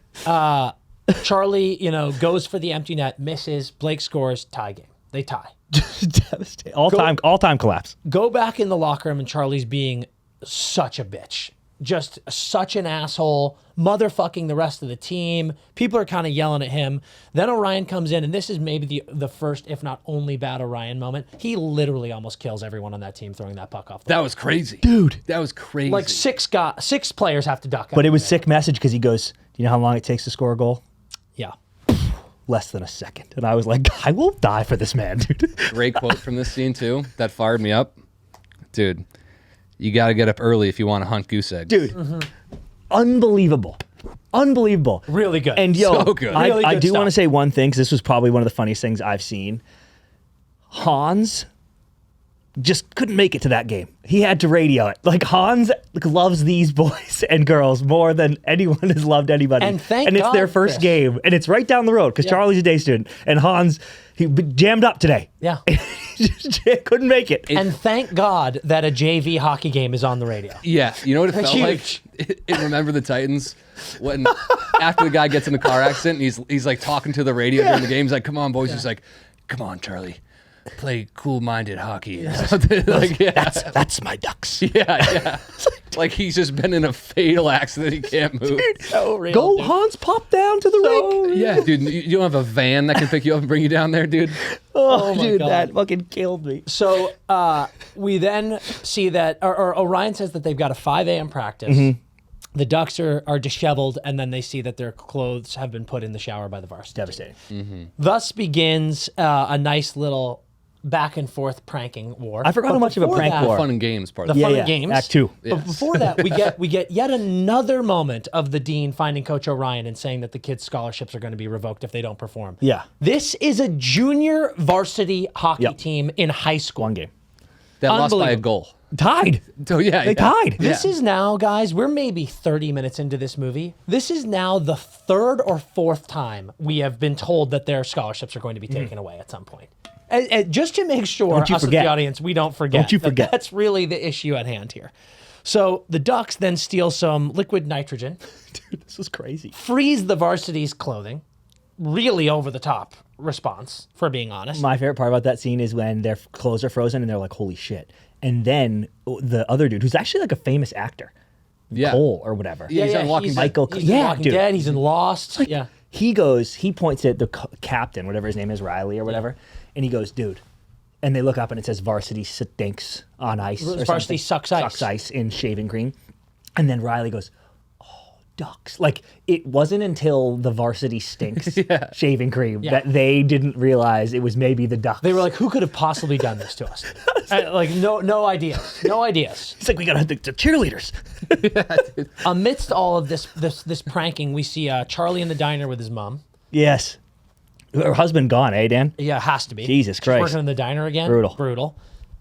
Charlie, goes for the empty net, misses. Blake scores, tie game. They tie. Devastating. All time collapse. Go back in the locker room and Charlie's being such a bitch. Just such an asshole, motherfucking the rest of the team. People are kind of yelling at him. Then Orion comes in, and this is maybe the first, if not only, bad Orion moment. He literally almost kills everyone on that team throwing that puck off. That was crazy. Dude. That was crazy. Like six players have to duck out. But it was sick message because he goes, do you know how long it takes to score a goal? Yeah. Less than a second. And I was like, I will die for this man, dude. Great quote from this scene, too. That fired me up. Dude, you got to get up early if you want to hunt goose eggs. Dude, unbelievable. Really good. And yo, So good. I Really good do stuff. want to say one thing because this was probably one of the funniest things I've seen. Hans just couldn't make it to that game. He had to radio it. Like Hans loves these boys and girls more than anyone has loved anybody. And thank it's their God, first Chris. game, and it's right down the road because Charlie's a day student, and Hans he jammed up today. Yeah. He just couldn't make it. And thank God that a JV hockey game is on the radio. Yeah, you know what it felt Huge. like? In Remember the Titans, when after the guy gets in a car accident, and he's like talking to the radio during the game. He's like, "Come on, boys." He's like, "Come on, Charlie, play cool-minded hockey." Or something. Like, yeah, That's my Ducks. yeah. Like he's just been in a fatal accident. He can't move. So real. Go, dude. Hans, pop down to the rink. Yeah, dude, you don't have a van that can pick you up and bring you down there, dude. Oh, my dude, God. that fucking killed me. So we then see that, or Orion says that they've got a 5 a.m. practice. The Ducks are disheveled, and then they see that their clothes have been put in the shower by the Varsity. Devastating. Thus begins a nice little back and forth pranking war. I forgot But how much of a before prank that- war. Fun and games part. The of it. fun and games. Act 2. But before that, we get yet another moment of the dean finding Coach Orion and saying that the kids' scholarships are going to be revoked if they don't perform. Yeah. This is a junior varsity hockey Yep. team in high school. One game. That lost by a Unbelievable. goal. Tied. So yeah, They tied. This is now, guys, we're maybe 30 minutes into this movie. This is now the 3rd or 4th time we have been told that their scholarships are going to be taken away at some point. And just to make sure, Don't you us as forget. the audience, we don't forget. Don't you that forget. That's really the issue at hand here. So the Ducks then steal some liquid nitrogen, Dude, this was crazy. freeze the varsity's clothing. Really over the top response, for being honest. My favorite part about that scene is when their clothes are frozen and they're like, holy shit. And then the other dude, who's actually like a famous actor, Yeah. Cole or whatever. Yeah, he's on Walking he's, Dead. Michael- He's yeah, in Walking dude. Dead. He's in Lost. Yeah. He points at the captain, whatever his name is, Riley or whatever, and he goes, dude. And they look up and it says Varsity stinks on ice. Or Varsity something. sucks ice. Sucks ice in shaving cream. And then Riley goes, oh, Ducks. Like, it wasn't until the Varsity stinks shaving cream that they didn't realize it was maybe the Ducks. They were like, who could have possibly done this to us? Like, no ideas. No ideas. It's like, we got to the cheerleaders. Amidst all of this pranking, we see Charlie in the diner with his mom. Yes. Her husband gone, eh, Dan? Yeah, has to be. Jesus She's Christ. working in the diner again. Brutal.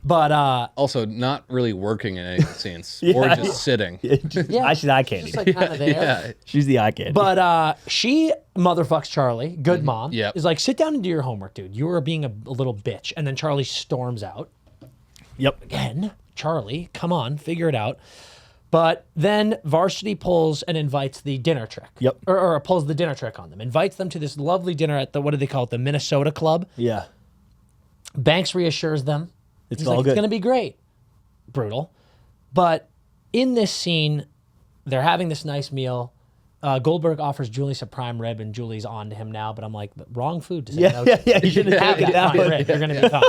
But Also, not really working in any of the scenes, or just sitting. yeah, She's eye candy. just like kind of there. Yeah, She's the eye candy. But she motherfucks Charlie, good mom, Yep. is like, sit down and do your homework, dude. You are being a little bitch. And then Charlie storms out. Yep. Again, Charlie, come on, figure it out. But then Varsity pulls and invites the dinner trick. Yep. Or pulls the dinner trick on them. Invites them to this lovely dinner at the, what do they call it? The Minnesota Club. Yeah. Banks reassures them. It's He's all like, good. It's going to be great. Brutal. But in this scene, they're having this nice meal. Goldberg offers Julie a prime rib, and Julie's on to him now. But I'm like, wrong food to say Yeah, no to. yeah. You shouldn't Have take that it. prime rib. You're going to be fine.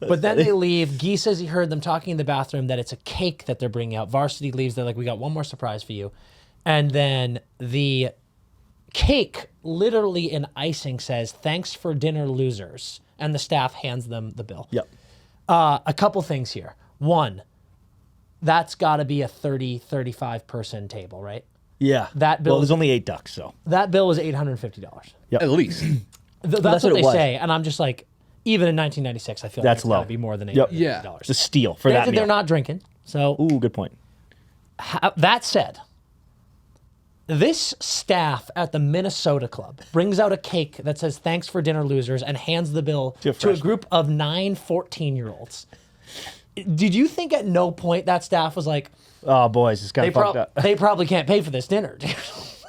But then they leave. Guy says he heard them talking in the bathroom that it's a cake that they're bringing out. Varsity leaves. They're like, we got one more surprise for you. And then the cake, literally in icing, says, thanks for dinner, losers. And the staff hands them the bill. Yep. A couple things here. One, that's got to be a 30, 35 person table, right? Yeah. That bill. Well, there's only 8 ducks, so. That bill was $850. Yep. At least. That's what they say. And I'm just like, even in 1996, I feel like That's it's got low. to be more than $850. Yep. Yeah. It's a steal for that Granted, meal. they're not drinking. So Ooh, good point. that said, this staff at the Minnesota club brings out a cake that says thanks for dinner, losers, and hands the bill To a to a freshman. group of 9 14-year-olds. Did you think at no point that staff was like, Oh, boys, it's kind they, of fucked up. they probably can't pay for this dinner? Dude.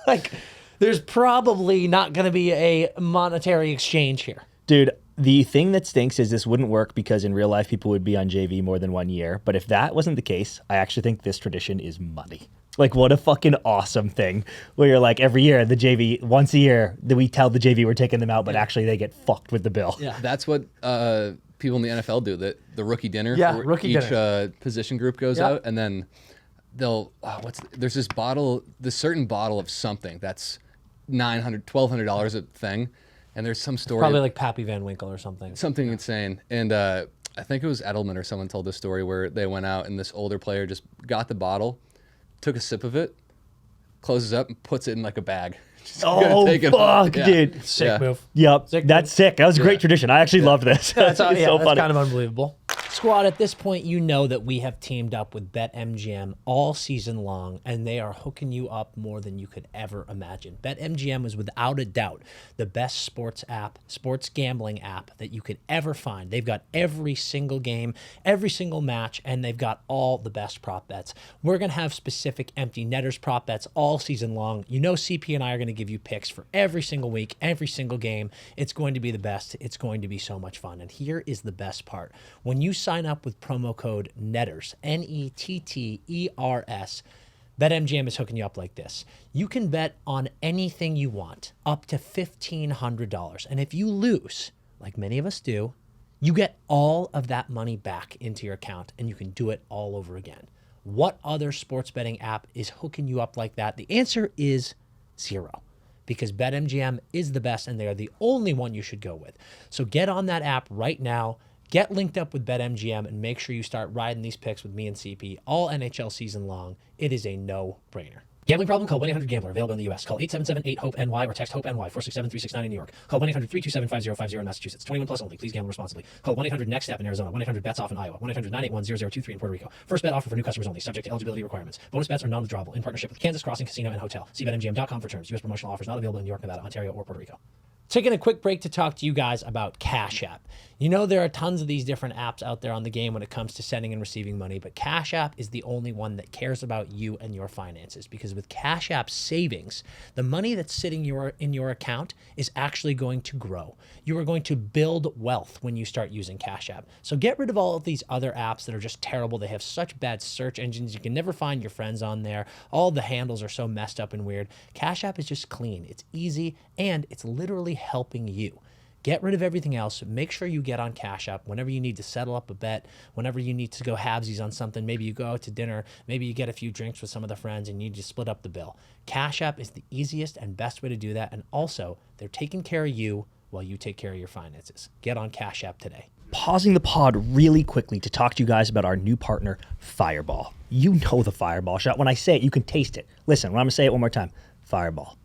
Like, there's probably not going to be a monetary exchange here. Dude, the thing that stinks is this wouldn't work because in real life people would be on JV more than 1 year. But if that wasn't the case, I actually think this tradition is money. Like, what a fucking awesome thing where you're like, every year, the JV, once a year, that we tell the JV we're taking them out, but actually they get fucked with the bill. Yeah. That's what people in the NFL do. That the rookie dinner. Yeah, where rookie each dinner. position group goes Yeah. out, and then they'll there's this certain bottle of something that's $1,200 a thing, and there's some story. Probably like Pappy Van Winkle or something. Something insane. And I think it was Edelman or someone told this story where they went out and this older player just got the bottle, took a sip of it, closes up, and puts it in like a bag. Just gonna Oh, take it fuck, off. Yeah. dude. Sick Yeah. move. Yep, Sick that's sick. That was a great tradition. I actually love this. That's, It's so that's funny. kind of unbelievable. Squad, at this point, you know that we have teamed up with BetMGM all season long, and they are hooking you up more than you could ever imagine. BetMGM is without a doubt the best sports gambling app that you could ever find. They've got every single game, every single match, and they've got all the best prop bets. We're going to have specific empty netters prop bets all season long. You know CP and I are going to give you picks for every single week, every single game. It's going to be the best. It's going to be so much fun. And here is the best part. When you sign up with promo code NETTERS, NETTERS, BetMGM is hooking you up like this. You can bet on anything you want, up to $1,500. And if you lose, like many of us do, you get all of that money back into your account, and you can do it all over again. What other sports betting app is hooking you up like that? The answer is zero, because BetMGM is the best, and they are the only one you should go with. So get on that app right now. Get linked up with BetMGM and make sure you start riding these picks with me and CP all NHL season long. It is a no-brainer. Gambling problem? Call 1-800-GAMBLER. Available in the U.S. Call 877-8-HOPE-NY or text HOPE-NY 467-369 in New York. Call 1-800-327-5050 in Massachusetts. 21 plus only. Please gamble responsibly. Call 1-800-NEXT-STEP in Arizona. 1-800-BETS-OFF in Iowa. 1-800-981-0023 in Puerto Rico. First bet offer for new customers only. Subject to eligibility requirements. Bonus bets are non-withdrawable in partnership with Kansas Crossing Casino and Hotel. See BetMGM.com for terms. U.S. promotional offers not available in New York, Nevada, Ontario, or Puerto Rico. Taking a quick break to talk to you guys about Cash App. You know, there are tons of these different apps out there on the game when it comes to sending and receiving money, but Cash App is the only one that cares about you and your finances, because with Cash App savings, the money that's sitting in your account is actually going to grow. You are going to build wealth when you start using Cash App. So get rid of all of these other apps that are just terrible. They have such bad search engines. You can never find your friends on there. All the handles are so messed up and weird. Cash App is just clean. It's easy, and it's literally helping you. Get rid of everything else. Make sure you get on Cash App whenever you need to settle up a bet, whenever you need to go halvesies on something. Maybe you go out to dinner, maybe you get a few drinks with some of the friends and you need to split up the bill. Cash App is the easiest and best way to do that. And also, they're taking care of you while you take care of your finances. Get on Cash App today. Pausing the pod really quickly to talk to you guys about our new partner, Fireball. You know the Fireball shot. When I say it, you can taste it. Listen, when I'm going to say it one more time, Fireball.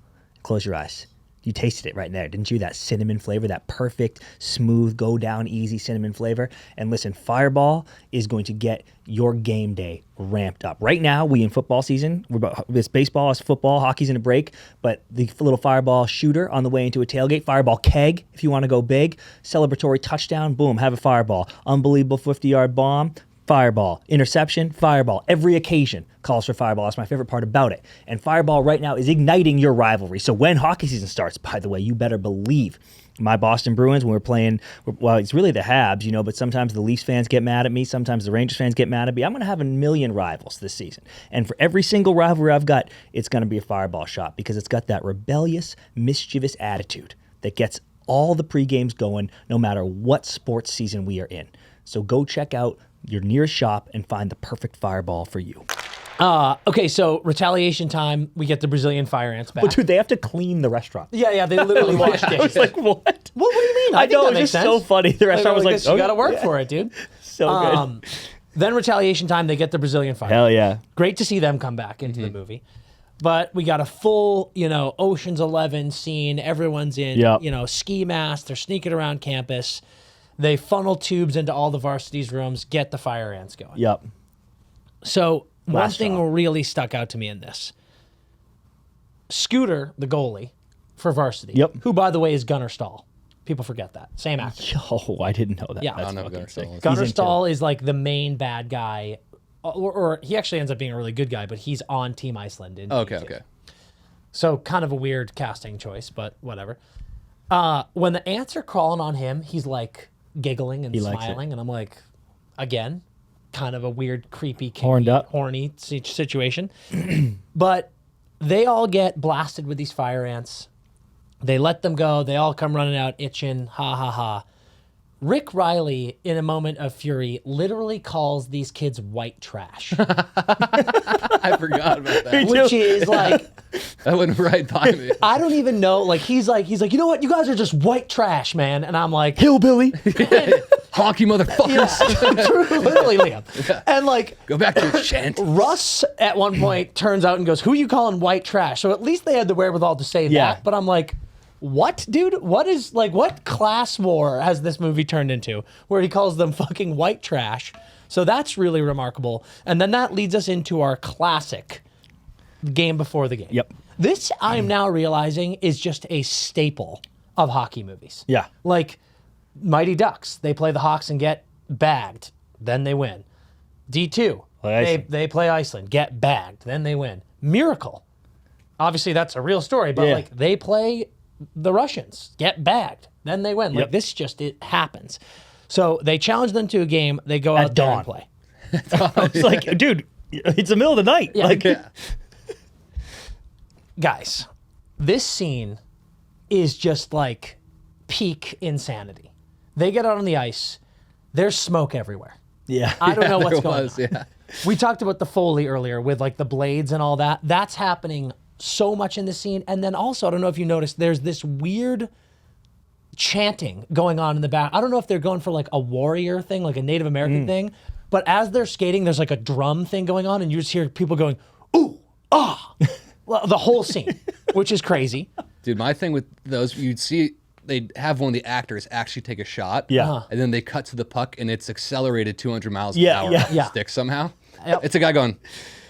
Close your eyes. You tasted it right there, didn't you? That cinnamon flavor, that perfect, smooth, go down easy cinnamon flavor. And listen, Fireball is going to get your game day ramped up. Right now, we in football season. It's baseball, it's football, hockey's in a break, but the little Fireball shooter on the way into a tailgate, Fireball keg, if you want to go big, celebratory touchdown, boom, have a Fireball. Unbelievable 50-yard bomb, fireball. Interception, fireball. Every occasion calls for fireball. That's my favorite part about it. And fireball right now is igniting your rivalry. So when hockey season starts, by the way, you better believe my Boston Bruins, when we're playing, well, it's really the Habs, you know, but sometimes the Leafs fans get mad at me. Sometimes the Rangers fans get mad at me. I'm going to have a million rivals this season. And for every single rivalry I've got, it's going to be a fireball shot because it's got that rebellious, mischievous attitude that gets all the pre-games going no matter what sports season we are in. So go check out your nearest shop and find the perfect fireball for you. Okay, so retaliation time, we get the Brazilian fire ants back. But dude, they have to clean the restaurant. Yeah, they literally wash dishes. I was like, what? Well, what do you mean? I know, think that it makes was just sense. so funny. The restaurant was like, you got to work for it, dude. So good. Then retaliation time, they get the Brazilian fire. Hell yeah. Great to see them come back into the movie. But we got a full, Ocean's 11 scene. Everyone's in, ski masks. They're sneaking around campus. They funnel tubes into all the varsity's rooms, get the fire ants going. Yep. So one Last thing straw. really stuck out to me in this. Scooter, the goalie for varsity, Yep. who, by the way, is Gunnar Stahl. People forget that. Same actor. Oh, I didn't know that. Yeah. That's I don't know fucking Gunnar sick. Stahl is. Gunnar He's in Stahl is like the main bad guy, or he actually ends up being a really good guy, but he's on Team Iceland. In Okay, Team 2. okay. So kind of a weird casting choice, but whatever. When the ants are crawling on him, he's like giggling and likes smiling, and I'm like, again, kind of a weird, creepy, kinky, Horned up. horny situation. But they all get blasted with these fire ants. They let them go. They all come running out, itching. Ha ha ha. Rick Riley, in a moment of fury, literally calls these kids white trash, I forgot about that. which is like, That went right by me. I don't even know. Like he's like, you know what? You guys are just white trash, man. And I'm like, hillbilly. Honky motherfuckers. true, literally, Liam. And like, Go back to your chant. Russ at one point turns out and goes, "Who you calling white trash?" So at least they had the wherewithal to say Yeah. that. But I'm like, what, dude? What class war has this movie turned into where he calls them fucking white trash? So that's really remarkable. And then that leads us into our classic game before the game. Yep. This I'm now realizing is just a staple of hockey movies. Yeah. Like Mighty Ducks, they play the Hawks and get bagged, then they win. D2, they play Iceland, get bagged, then they win. Miracle, obviously that's a real story, but Yeah. like they play the Russians, get bagged, then they win. Like Yep. this just, it happens. So they challenge them to a game, they go At out there dawn. and play. It's like, dude, it's the middle of the night. Yeah. Like, Guys, this scene is just like peak insanity. They get out on the ice, there's smoke everywhere. yeah. I don't know what's There going was, on. yeah. We talked about the Foley earlier with like the blades and all that. That's happening so much in the scene. And then also, I don't know if you noticed, there's this weird chanting going on in the back. I don't know if they're going for like a warrior thing, like a Native American thing, but as they're skating, there's like a drum thing going on, and you just hear people going, ooh, ah, well, the whole scene, which is crazy. Dude, my thing with those, you'd see they'd have one of the actors actually take a shot. Yeah. And then they cut to the puck and it's accelerated 200 miles Yeah, an hour yeah. off the Yeah. stick somehow. Yep. It's a guy going,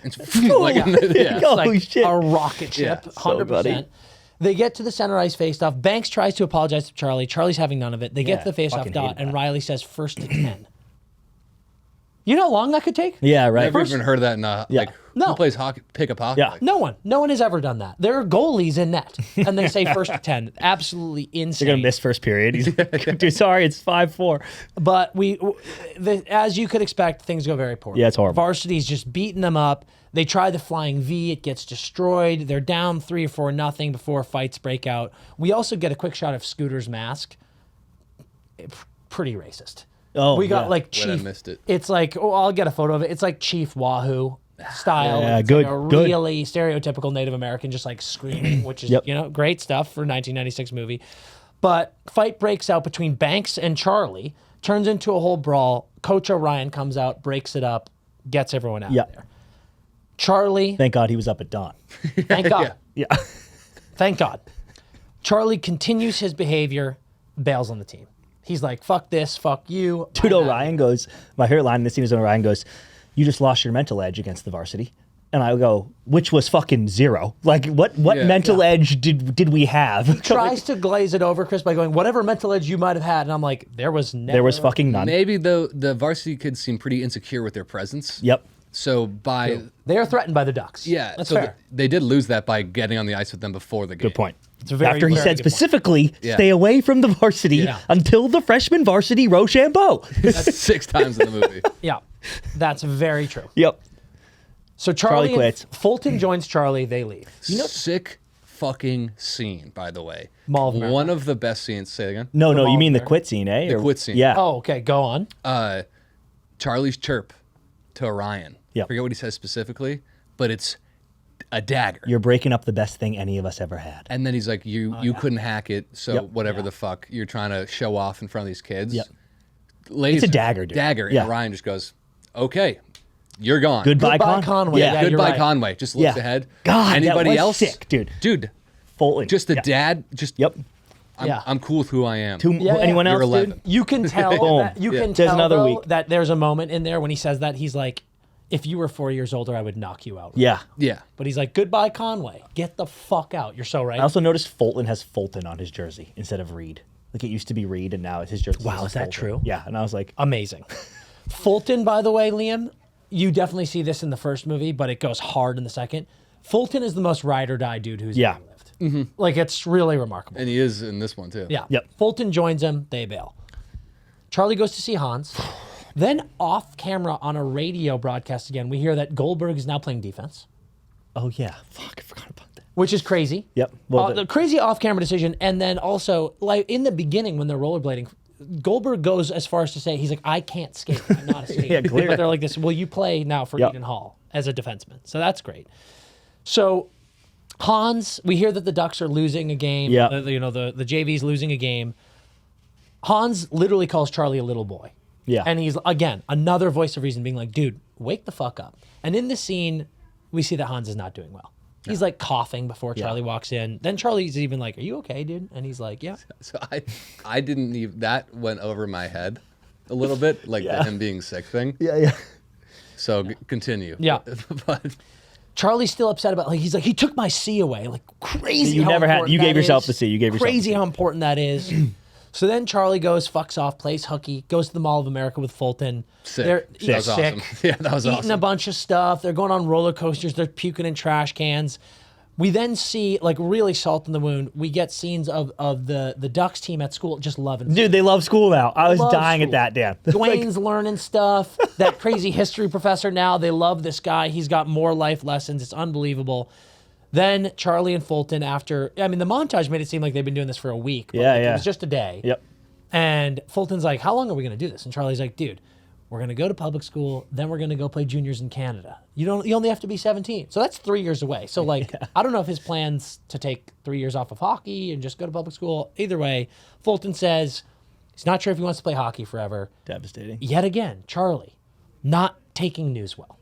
it's like, yeah. It's Holy like shit. a rocket ship, Yeah, so 100%. gutty. They get to the center ice faceoff. Banks tries to apologize to Charlie. Charlie's having none of it. They get Yeah, to the faceoff fucking dot, hated and that. Riley says first to 10. You know how long that could take? Yeah, right. Never even heard of that in like No. who plays hockey, pick up hockey? Yeah. Like, No one has ever done that. There are goalies in net, and they say first to 10. Absolutely insane. They're going to miss first period. He's like, dude, sorry, it's 5-4. But as you could expect, things go very poorly. Yeah, it's horrible. Varsity's just beating them up. They try the flying V. It gets destroyed. They're down 3-4-0 before fights break out. We also get a quick shot of Scooter's mask. Pretty racist. Oh, we got yeah. like Wait, Chief. I missed it. It's like, I'll get a photo of it. It's like Chief Wahoo style. Yeah, It's good, like a good. really stereotypical Native American just like screaming, which is, Yep. great stuff for a 1996 movie. But fight breaks out between Banks and Charlie, turns into a whole brawl. Coach O'Ryan comes out, breaks it up, gets everyone out Yep. there. Charlie, Thank God he was up at dawn. thank God. Yeah. Thank God. Charlie continues his behavior, bails on the team. He's like, fuck this, fuck you. Dude, I'm out. Orion goes, my favorite line in this scene is when Orion goes, you just lost your mental edge against the varsity. And I go, which was fucking zero. Like, what mental edge did we have? He tries to glaze it over, Chris, by going, whatever mental edge you might have had. And I'm like, there was fucking none. Maybe the varsity kids seem pretty insecure with their presence. Yep. So they are threatened by the Ducks. Yeah. That's so fair. They did lose that by getting on the ice with them before the game. Good point. It's a very, After he very said good point. specifically, stay away from the varsity until the freshman varsity Rochambeau. That's 6 times in the movie. Yeah, that's very true. Yep. So Charlie quits. Fulton joins Charlie. They leave. Sick fucking scene, by the way. Mall of America. One of the best scenes. Say it again. No, you mean the quit scene, eh? The quit scene. Yeah. Oh, okay. Go on. Charlie's chirp to Orion. Yep. I forget what he says specifically, but it's a dagger. You're breaking up the best thing any of us ever had. And then he's like, you couldn't hack it, so whatever the fuck you're trying to show off in front of these kids. Yep. Laser, It's a dagger, dude. Dagger. Yeah. And Orion just goes, okay, you're gone. Goodbye, Conway. Yeah. You're Goodbye, right. Conway. Just looks Yeah. ahead. God, anybody that was else? sick, dude. Dude, Fulton. just the Yeah. dad. Just Yep. I'm cool with who I am. Anyone You're else, 11. dude? You can tell. Boom. That, you can There's tell another though, week. that there's a moment in there when he says that he's like, if you were 4 years older, I would knock you out. Yeah. Yeah. But he's like, goodbye, Conway. Get the fuck out. You're so right. I also noticed Fulton has Fulton on his jersey instead of Reed. Like it used to be Reed, and now it's his jersey. Wow, says is that Fulton. true? Yeah, and I was like, Amazing. Fulton, by the way, Liam, you definitely see this in the first movie, but it goes hard in the second. Fulton is the most ride or die dude who's ever lived. Mm-hmm. Like, it's really remarkable. And he is in this one, too. Yeah. Yep. Fulton joins him. They bail. Charlie goes to see Hans. Then off camera on a radio broadcast again, we hear that Goldberg is now playing defense, oh yeah, fuck, I forgot about that. which is crazy. Yep. Well, The crazy off camera decision. And then also, like in the beginning when they're rollerblading, Goldberg goes as far as to say, he's like, I can't skate. I'm not a skater. Yeah, clearly. But they're like this, will you play now for Eden Hall as a defenseman? So that's great. So Hans, we hear that the Ducks are losing a game. Yeah. The JV's losing a game. Hans literally calls Charlie a little boy. Yeah. And he's, again, another voice of reason being like, dude, wake the fuck up. And in this scene, we see that Hans is not doing well. He's like coughing before Charlie walks in. Then Charlie's even like, are you okay, dude? And he's like, yeah. So I didn't even, that went over my head a little bit, like the him being sick thing. yeah. So continue. Yeah. But Charlie's still upset about, like, he's like, he took my C away. Like, crazy. You how never had. important You gave that yourself is. the C. You gave yourself Crazy the C. how important that is. So then Charlie goes, fucks off, plays hooky, goes to the Mall of America with Fulton. Sick. They're That was awesome. Yeah, that was eating awesome. a bunch of stuff. They're going on roller coasters. They're puking in trash cans. We then see, like, really salt in the wound. We get scenes of the Ducks team at school just loving. Dude, they love school now. I was Love dying school. at that, Dan. Dwayne's learning stuff. That crazy history professor now, they love this guy. He's got more life lessons. It's unbelievable. Then Charlie and Fulton after, I mean, the montage made it seem like they've been doing this for a week. But Yeah, like, yeah. It was just a day. Yep. And Fulton's like, how long are we going to do this? And Charlie's like, dude, we're going to go to public school. Then we're going to go play juniors in Canada. You only have to be 17. So that's 3 years away. So like, I don't know if his plan's to take 3 years off of hockey and just go to public school. Either way, Fulton says he's not sure if he wants to play hockey forever. Devastating. Yet again, Charlie, not taking news well.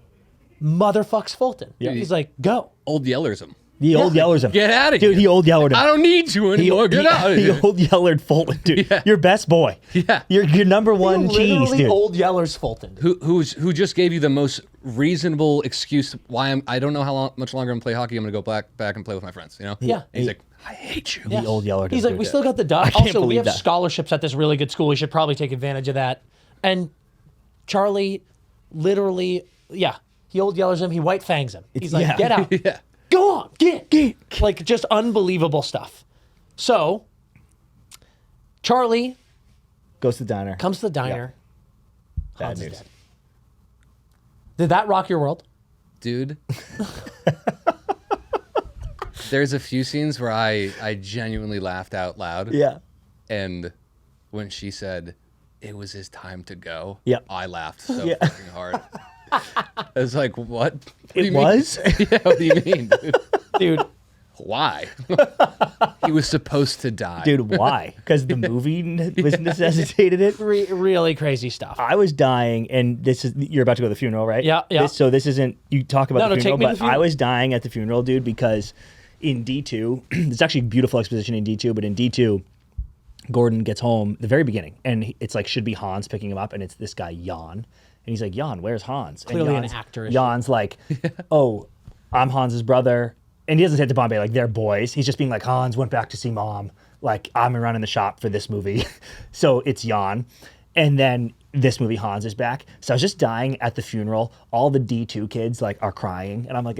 Motherfucks Fulton. Yeah. He's like, go. Old Yellers him. He old yellers him. Get out of here. Dude, he old yellered him. I don't need you anymore. Get out of He here. old yellered Fulton, dude. Yeah. Your best boy. Yeah. Your number one cheese, Literally dude. old Yellers Fulton. Who just gave you the most reasonable excuse why I don't know how much longer I'm gonna play hockey. I'm gonna go back and play with my friends. You know? Yeah. And he's like, I hate you. He old yellered He's him, like, dude. we still got the Ducks. can't Also, we believe have that. scholarships at this really good school. We should probably take advantage of that. And Charlie literally, he old yellers him. He white fangs him. He's like, yeah. get out. Yeah. Go on. Get. Like, just unbelievable stuff. So, Charlie Goes to the diner. comes to the diner. Bad Hans is news. dead. Did that rock your world? Dude. There's a few scenes where I genuinely laughed out loud. Yeah. And when she said it was his time to go, Yep. I laughed so Yeah. fucking hard. I was like, what? What do It you mean? was? Yeah, what do you mean, dude? Dude, Why? He was supposed to die. Dude, why? Because the movie was necessitated it? really crazy stuff. I was dying, and you're about to go to the funeral, right? Yeah, yeah. So this isn't, you talk about No, the take funeral, me to but the I funeral. was dying at the funeral, dude, because in D2, there's actually beautiful exposition in D2, but in D2, Gordon gets home the very beginning, and it's like, should be Hans picking him up, and it's this guy, Jan. And he's like, Jan, where's Hans? Clearly and an actor issue. Jan's like, oh, I'm Hans's brother. And he doesn't say to Bombay, like, they're boys. He's just being like, Hans went back to see mom. Like, I'm around in the shop for this movie. So it's Jan. And then this movie, Hans is back. So I was just dying at the funeral. All the D2 kids, like, are crying. And I'm like,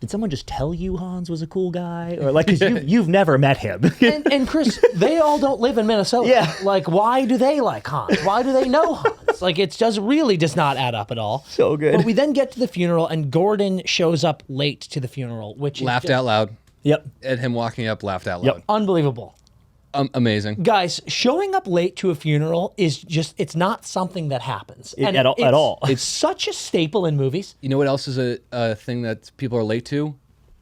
did someone just tell you Hans was a cool guy? Or, like, because you've never met him. and Chris, they all don't live in Minnesota. Yeah. Like, why do they like Hans? Why do they know Hans? Like, it really does not add up at all. So good. But we then get to the funeral, and Gordon shows up late to the funeral, which is Laughed out loud. Yep. At him walking up, laughed out loud. unbelievable. Amazing. Guys, showing up late to a funeral is just, it's not something that happens. At all. It's such a staple in movies. You know what else is a thing that people are late to?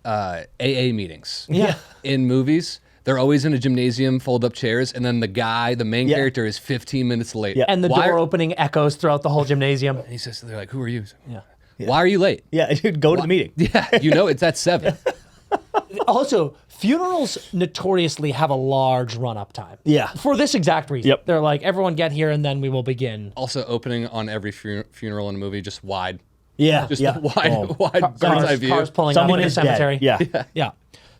AA meetings. Yeah. In movies, they're always in a gymnasium, fold up chairs, and then the main character is 15 minutes late. Yeah. And the door opening echoes throughout the whole gymnasium. He says, they're like, who are you? Yeah. Why are you late? Yeah, dude, go to the meeting. Yeah, it's at 7. Also, funerals notoriously have a large run-up time. Yeah. For this exact reason. Yep. They're like, everyone get here and then we will begin. Also, opening on every funeral in a movie, just wide. Yeah. Just yeah. wide bird's eye view. Cars pulling Someone up in the is cemetery. dead. Yeah. Yeah.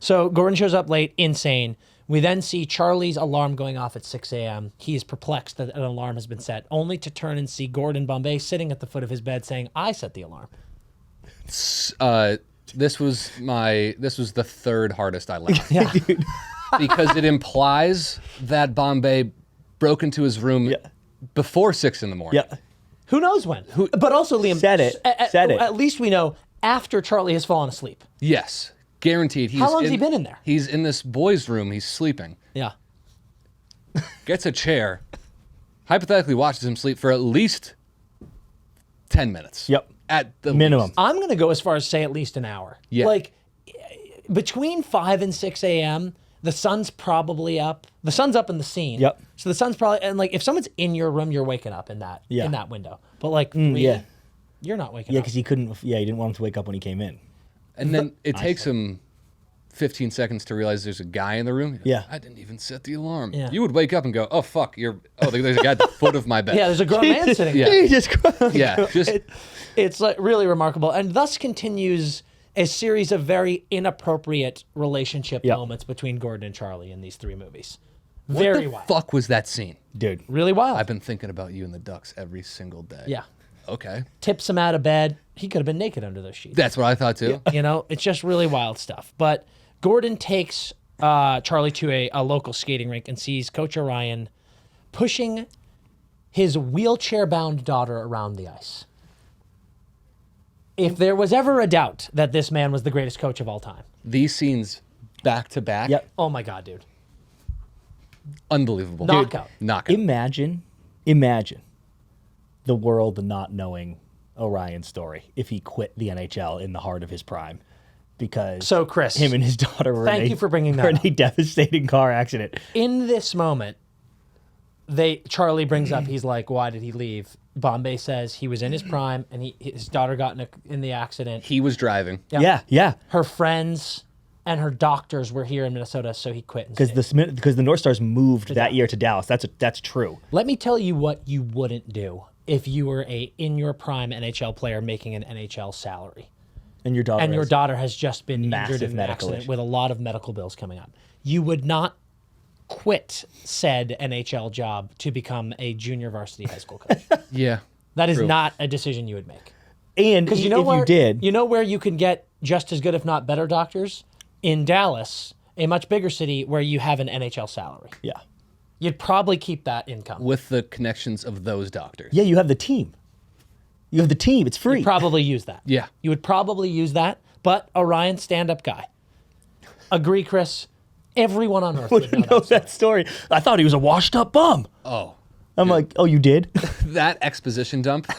So Gordon shows up late, insane. We then see Charlie's alarm going off at 6 a.m. He is perplexed that an alarm has been set, only to turn and see Gordon Bombay sitting at the foot of his bed saying, I set the alarm. This was the third hardest I laughed. Yeah. Because it implies that Bombay broke into his room before 6 in the morning. Yeah. Who knows when? But also, Liam, Said it. At least we know after Charlie has fallen asleep. Yes, guaranteed. How long has he been in there? He's in this boy's room. He's sleeping. Yeah. Gets a chair. Hypothetically watches him sleep for at least 10 minutes. Yep. At the Minimum. least. I'm going to go as far as say at least an hour. Yeah. Like, between 5 and 6 a.m., the sun's probably up. The sun's up in the scene. Yep. So the sun's probably, and like, if someone's in your room, you're waking up in that window. But like, really, you're not waking Yeah, up. because he didn't want him to wake up when he came in. And then it takes him 15 seconds to realize there's a guy in the room. Yeah. I didn't even set the alarm. Yeah. You would wake up and go, oh, fuck, there's a guy at the foot of my bed. Yeah, there's a grown man sitting there. Jesus Christ. Yeah, just It's like really remarkable. And thus continues a series of very inappropriate relationship moments between Gordon and Charlie in these 3 movies. Very wild. fuck was that scene? Dude. Really wild. I've been thinking about you and the ducks every single day. Yeah. Okay. Tips him out of bed. He could have been naked under those sheets. That's what I thought too. You know, it's just really wild stuff. But Gordon takes Charlie to a local skating rink and sees Coach Orion pushing his wheelchair-bound daughter around the ice. If there was ever a doubt that this man was the greatest coach of all time. These scenes back to back. Yep. Oh my God, dude. Unbelievable. Knockout. Knockout. Imagine the world not knowing Orion's story if he quit the NHL in the heart of his prime. Because So, Chris, him and his daughter were thank you for bringing that up. a devastating car accident. In this moment, Charlie brings up, he's like, why did he leave? Bombay says he was in his prime and his daughter got in the accident. He was driving. Yeah. Her friends and her doctors were here in Minnesota, so he quit. Because the North Stars moved that year to Dallas. That's true. Let me tell you what you wouldn't do if you were in your prime NHL player making an NHL salary. And your daughter has just been injured in an accident with a lot of medical bills coming up. You would not quit said NHL job to become a junior varsity high school coach. Yeah. That is True. not a decision you would make. And Because you know where you can get just as good, if not better, doctors? In Dallas, a much bigger city where you have an NHL salary. Yeah. You'd probably keep that income. With the connections of those doctors. Yeah, you have the team. It's free. You'd probably use that. Yeah. You would probably use that, but Orion, stand-up guy. Agree, Chris? Everyone on Earth would know that story. I thought he was a washed-up bum. Oh. I'm like, oh, you did? That exposition dump.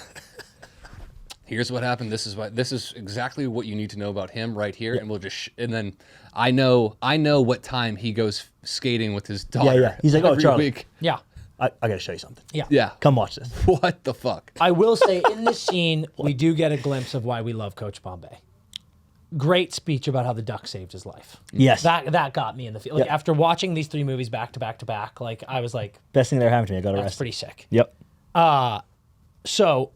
Here's what happened. This is exactly what you need to know about him right here. And we'll just and then I know what time he goes skating with his daughter. Yeah. He's like, oh, every Charlie. week. Yeah. I got to show you something. Yeah. Yeah. Come watch this. What the fuck? I will say in this scene, we do get a glimpse of why we love Coach Bombay. Great speech about how the Duck saved his life. Yes. That got me in the field. Like, after watching these 3 movies back to back to back, like I was like, Best thing that ever happened to me. I got that's arrested. pretty sick. Yep. So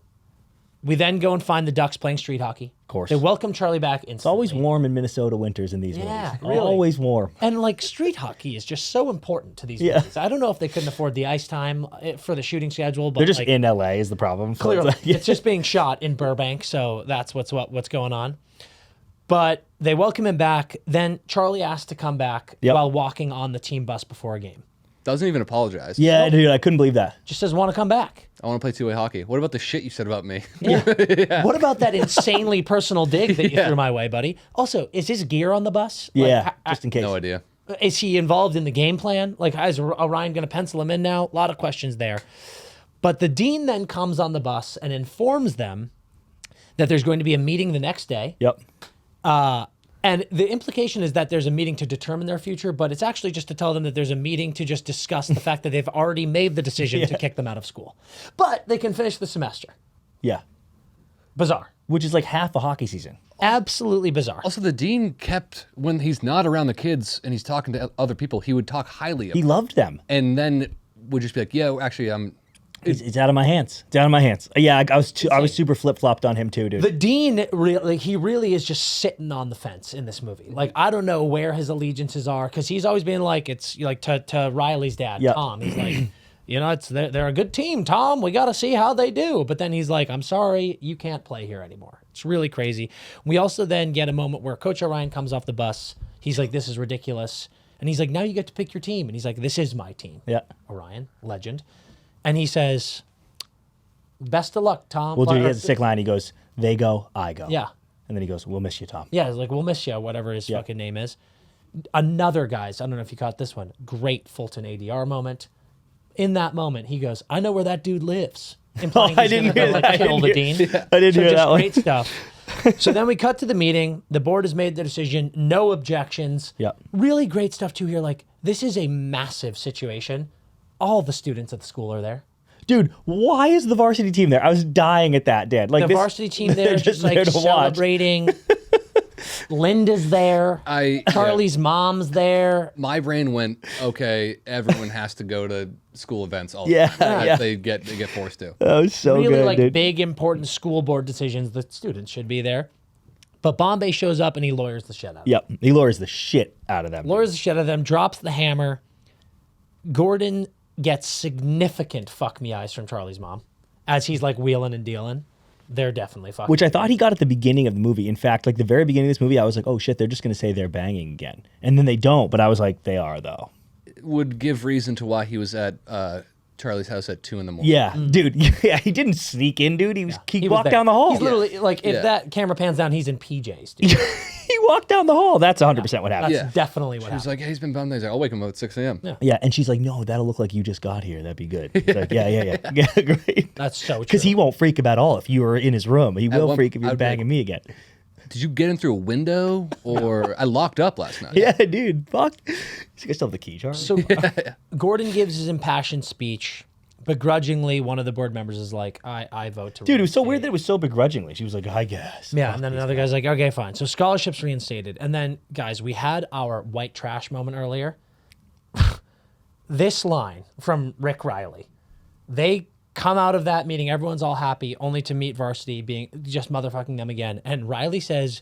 We then go and find the Ducks playing street hockey. Of course. They welcome Charlie back instantly. It's always warm in Minnesota winters in these movies. Really. Always warm. And like street hockey is just so important to these movies. I don't know if they couldn't afford the ice time for the shooting schedule, but They're just like, in LA is the problem. So clearly, it's like- it's just being shot in Burbank, so that's what's going on. But they welcome him back. Then Charlie asks to come back while walking on the team bus before a game. Doesn't even apologize. Yeah, dude, I couldn't believe that. Just says, want to come back. I want to play two-way hockey. What about the shit you said about me? Yeah. What about that insanely personal dig that you threw my way, buddy? Also, is his gear on the bus? Yeah, just in case. No idea. Is he involved in the game plan? Like, is Orion going to pencil him in now? A lot of questions there. But the dean then comes on the bus and informs them that there's going to be a meeting the next day. Yep. And the implication is that there's a meeting to determine their future, but it's actually just to tell them that there's a meeting to just discuss the fact that they've already made the decision to kick them out of school. But they can finish the semester. Yeah. Bizarre. Which is like half a hockey season. Absolutely bizarre. Also, the dean kept, when he's not around the kids and he's talking to other people, he would talk highly of He them. loved them. And then would just be like, yeah, actually, It's out of my hands. It's out of my hands. Yeah, I was super flip-flopped on him too, dude. The dean, he really is just sitting on the fence in this movie. Like, I don't know where his allegiances are, because he's always been like, it's like to Riley's dad, Tom. He's like, they're a good team, Tom. We got to see how they do. But then he's like, I'm sorry, you can't play here anymore. It's really crazy. We also then get a moment where Coach Orion comes off the bus. He's like, this is ridiculous. And he's like, now you get to pick your team. And he's like, this is my team. Yeah. Orion, legend. And he says, best of luck, Tom. Well, dude, he has a sick line. He goes, they go, I go. Yeah. And then he goes, we'll miss you, Tom. Yeah, he's like, we'll miss you, whatever his fucking name is. Another, guys, I don't know if you caught this one, great Fulton ADR moment. In that moment, he goes, I know where that dude lives. Implying I didn't hear that. Kill the dean. I didn't hear that one. Great stuff. So then we cut to the meeting. The board has made the decision. No objections. Yeah. Really great stuff, too, here. Like, this is a massive situation. All the students at the school are there. Dude, why is the varsity team there? I was dying at that, Dad. Like the varsity team there, just like celebrating. Linda's there. Charlie's mom's there. My brain went, okay, everyone has to go to school events all Yeah, yeah. They get forced to. That was so really good, like dude. big important school board decisions. The students should be there. But Bombay shows up and he lawyers the shit out of them. Yep, he lures the shit out of them. Lawyers the shit out of them, drops the hammer. Gordon gets significant fuck me eyes from Charlie's mom as he's like wheeling and dealing. They're definitely fucking. Which I thought he got at the beginning of the movie. In fact, like the very beginning of this movie, I was like, oh shit, they're just going to say they're banging again. And then they don't, but I was like, they are though. It would give reason to why he was at Charlie's house at 2 a.m. Yeah, dude. Yeah, he didn't sneak in, dude. He was walked there. down the hall. He's literally like, if that camera pans down, he's in PJs, dude. He walked down the hall. That's 100% what happened. That's definitely what He was happened. like, yeah, he's been bummed. He's like, I'll wake him up at 6 a.m. Yeah, and she's like, no, that'll look like you just got here. That'd be good. He's like, yeah, great. That's so true. Because he won't freak about all if you were in his room. He will freak if you're I'd be banging like, me again. Did you get in through a window? Or I locked up last night. Yeah, dude. Fuck. You still have the key, Charlie? So Gordon gives his impassioned speech. Begrudgingly, one of the board members is like, I vote to Dude, it was so reinstate. weird that it was so begrudgingly. She was like, I guess. Yeah, and then another guy's like, okay, fine. So scholarships reinstated. And then, guys, we had our white trash moment earlier. This line from Rick Riley. They come out of that meeting, everyone's all happy, only to meet Varsity being just motherfucking them again. And Riley says,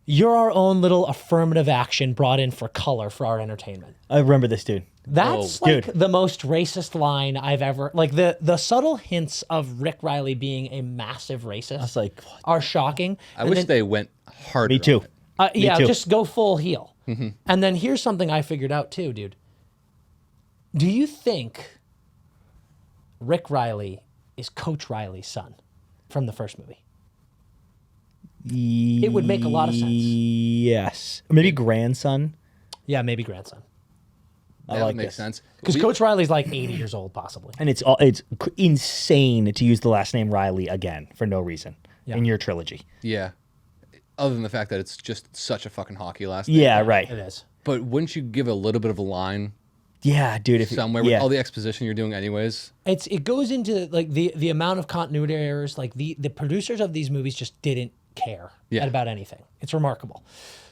you're our own little affirmative action brought in for color for our entertainment. I remember this, dude. That's like the most racist line I've ever, like the subtle hints of Rick Riley being a massive racist I was like, what? are shocking. I wish they went harder. Me too. Yeah, too. just go full heel. And then here's something I figured out too, dude. Do you think Rick Riley is Coach Riley's son from the first movie? It would make a lot of sense. Yes. Or maybe grandson. Yeah, maybe grandson. That like would make this. sense. Because Coach Riley's like 80 years old, possibly. And it's insane to use the last name Riley again for no reason in your trilogy. Yeah. Other than the fact that it's just such a fucking hockey last name. Yeah, right. It is. But wouldn't you give a little bit of a line Yeah, dude. somewhere with all the exposition you're doing anyways? It goes into like the amount of continuity errors. Like the producers of these movies just didn't care about anything. It's remarkable.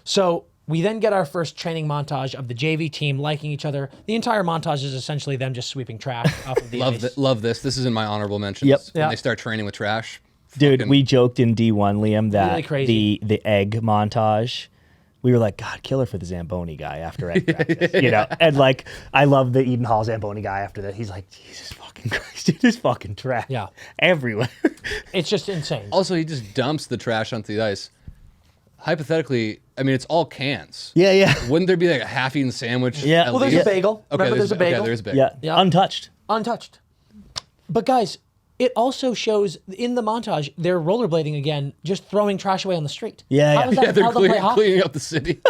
So We then get our first training montage of the JV team liking each other. The entire montage is essentially them just sweeping trash off of the ice. Love this. This is in my honorable mentions. Yep. When they start training with trash. Dude, we joked in D1, Liam, that Really crazy. the egg montage, we were like, God, killer for the Zamboni guy after egg practice, you know? And like, I love the Eden Hall Zamboni guy after that. He's like, Jesus fucking Christ, dude, this fucking trash. Yeah. Everywhere. It's just insane. Also, he just dumps the trash onto the ice. Hypothetically, I mean, it's all cans. Yeah. Wouldn't there be like a half-eaten sandwich? Yeah. at Well, there's least? a bagel. Okay, Remember, there's a bagel. Okay, there's a bagel. Yeah. Yeah. Untouched. Untouched. But guys, it also shows in the montage they're rollerblading again, just throwing trash away on the street. Yeah, How is that Yeah, they're how they play hockey? cleaning up the city.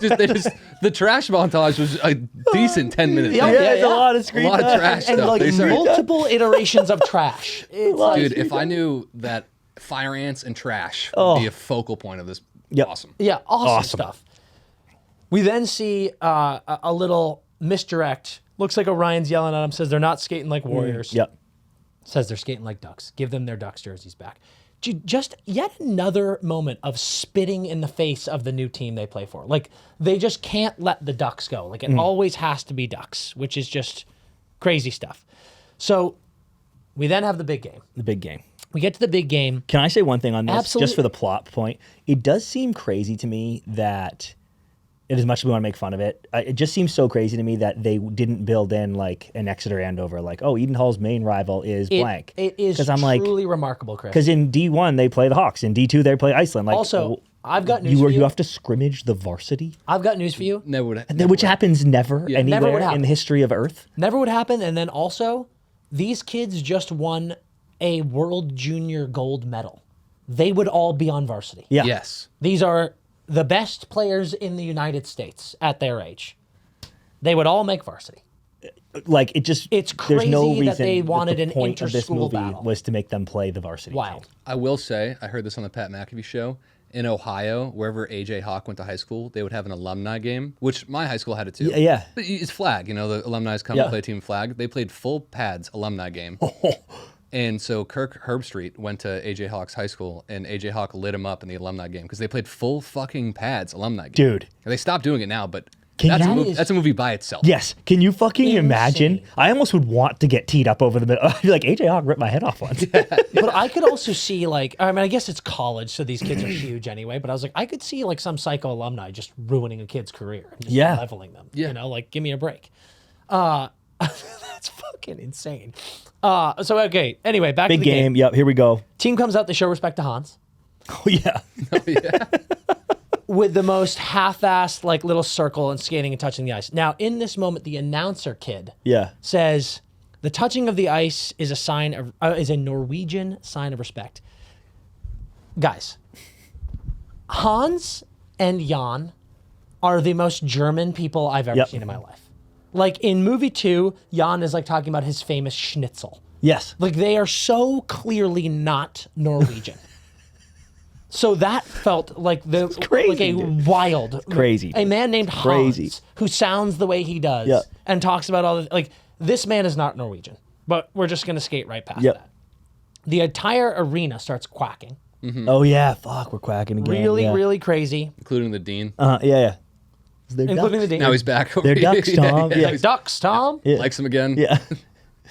The trash montage was a decent 10 minutes. Yeah, It's a lot of screen A lot of time. trash And stuff. like They started- multiple iterations of trash. It's like, Dude, if I knew that fire ants and trash would be a focal point of this, Yep. awesome. yeah, awesome Awesome. stuff. We then see a little misdirect. Looks like Orion's yelling at him, says they're not skating like warriors. Yep. Says they're skating like ducks. Give them their ducks jerseys back. Just yet another moment of spitting in the face of the new team they play for. Like, they just can't let the ducks go. Like, it always has to be ducks, which is just crazy stuff. So we then have the big game. The big game. We get to the big game. Can I say one thing on this? Absolutely. Just for the plot point. It does seem crazy to me that, as much as we want to make fun of it, it just seems so crazy to me that they didn't build in like an Exeter Andover, like, oh, Eden Hall's main rival is blank. It is truly remarkable, Chris. Because in D1 they play the Hawks, in D2 they play Iceland. Like, Also, I've got news for you. You have to scrimmage the varsity, I've got news for you. which happens never Never anywhere would happen. in the history of Earth. Never would happen. And then also, these kids just won a World Junior Gold medal. They would all be on varsity. Yeah. Yes. These are the best players in the United States at their age. They would all make varsity. Like, it just, It's there's no crazy reason that they wanted the an point of this inter-school movie battle. was to make them play the varsity. Wild. game. I will say, I heard this on the Pat McAfee show. In Ohio, wherever AJ Hawk went to high school, they would have an alumni game, which my high school had it too. Yeah. But it's flag, you know, the alumni come Yeah. and play team flag. They played full pads alumni game. And so Kirk Herbstreit went to AJ Hawk's high school, and AJ Hawk lit him up in the alumni game because they played full fucking pads alumni game. Dude. And they stopped doing it now, but Can that's a movie by itself. Yes. Can you fucking imagine? Insane. I almost would want to get teed up over the middle. I'd be like, AJ Hawk ripped my head off once. But I could also see, like, I mean, I guess it's college, so these kids are huge anyway, but I was like, I could see, like, some psycho alumni just ruining a kid's career. And just Yeah. leveling them. Yeah. You know, like, give me a break. That's fucking insane. Okay. Anyway, back Big to the game. game. Yep. Here we go. Team comes out, they show respect to Hans. Oh, yeah. With the most half-assed, like, little circle and skating and touching the ice. Now, in this moment, the announcer kid Yeah. says, the touching of the ice is a sign of, is a Norwegian sign of respect. Guys, Hans and Jan are the most German people I've ever Yep. seen in my life. Like, in movie 2, Jan is, like, talking about his famous schnitzel. Yes. Like, they are so clearly not Norwegian. So that felt like crazy, like a dude. wild, Crazy, a dude. man named Crazy. Hans who sounds the way he does Yeah. and talks about all the, like, this man is not Norwegian, but we're just gonna skate right past Yep. that. The entire arena starts quacking, Oh, yeah. Fuck, we're quacking again. really, yeah. really crazy, Including the dean. Yeah. They're including ducks. the Now he's back. They're ducks, Tom. Yeah. Ducks, Tom. Yeah. Likes him again. Yeah.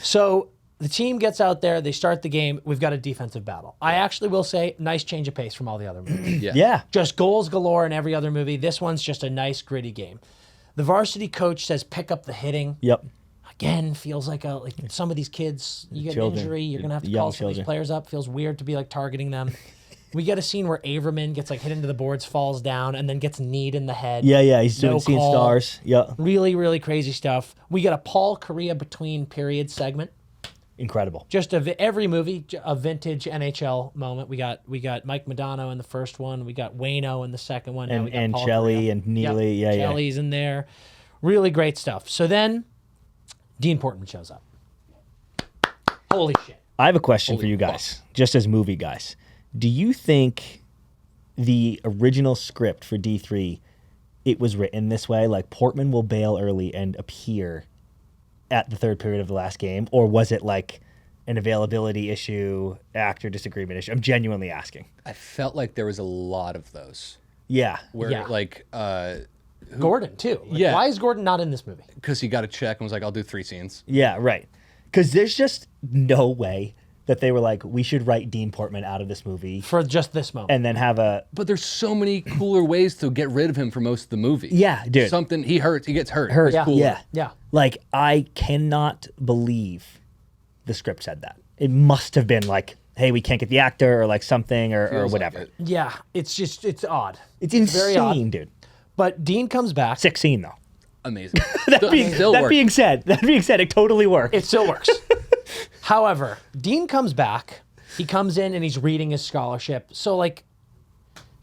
So the team gets out there, they start the game. We've got a defensive battle. I actually will say, nice change of pace from all the other movies. Yeah. Yeah. Just goals galore in every other movie. This one's just a nice, gritty game. The varsity coach says, pick up the hitting. Yep. Again, feels like some of these kids, you get Children. an injury, you're going to have to Young call some of these children. players up. Feels weird to be, like, targeting them. We get a scene where Averman gets, like, hit into the boards, falls down, and then gets kneed in the head. Yeah. He's doing No Seeing call. Stars. Yeah. Really, really crazy stuff. We get a Paul Correa between period segment. Incredible. Just every movie, a vintage NHL moment. We got Mike Modano in the first one. We got Wayno in the second one. Now we got And Paul Shelley Correa. and Neely. Yep, Yeah. Shelley's in there. Really great stuff. So then, Dean Portman shows up. Holy shit! I have a question for Holy you guys, just as movie guys. Do you think the original script for D3, it was written this way, like Portman will bail early and appear at the third period of the last game, or was it like an availability issue, actor disagreement issue? I'm genuinely asking. I felt like there was a lot of those. Yeah. Where Yeah. like Gordon too. Like, Yeah. Why is Gordon not in this movie? because he got a check and was like, I'll do 3 scenes. Yeah, right. Because there's just no way that they were like, we should write Dean Portman out of this movie For just this moment. and then have a. But there's so many cooler ways to get rid of him for most of the movie. Yeah, dude. Something he gets hurt. Hurt. It's Yeah. cooler. Yeah. Yeah. Like, I cannot believe the script said that. It must have been like, hey, we can't get the actor or like something or Feels like whatever. it. Yeah. It's odd. It's very odd. insane, dude. But Dean comes back. Sick scene, though. Amazing. That being said, it totally works. It still works. However, Dean comes back. He comes in and he's reading his scholarship. So like,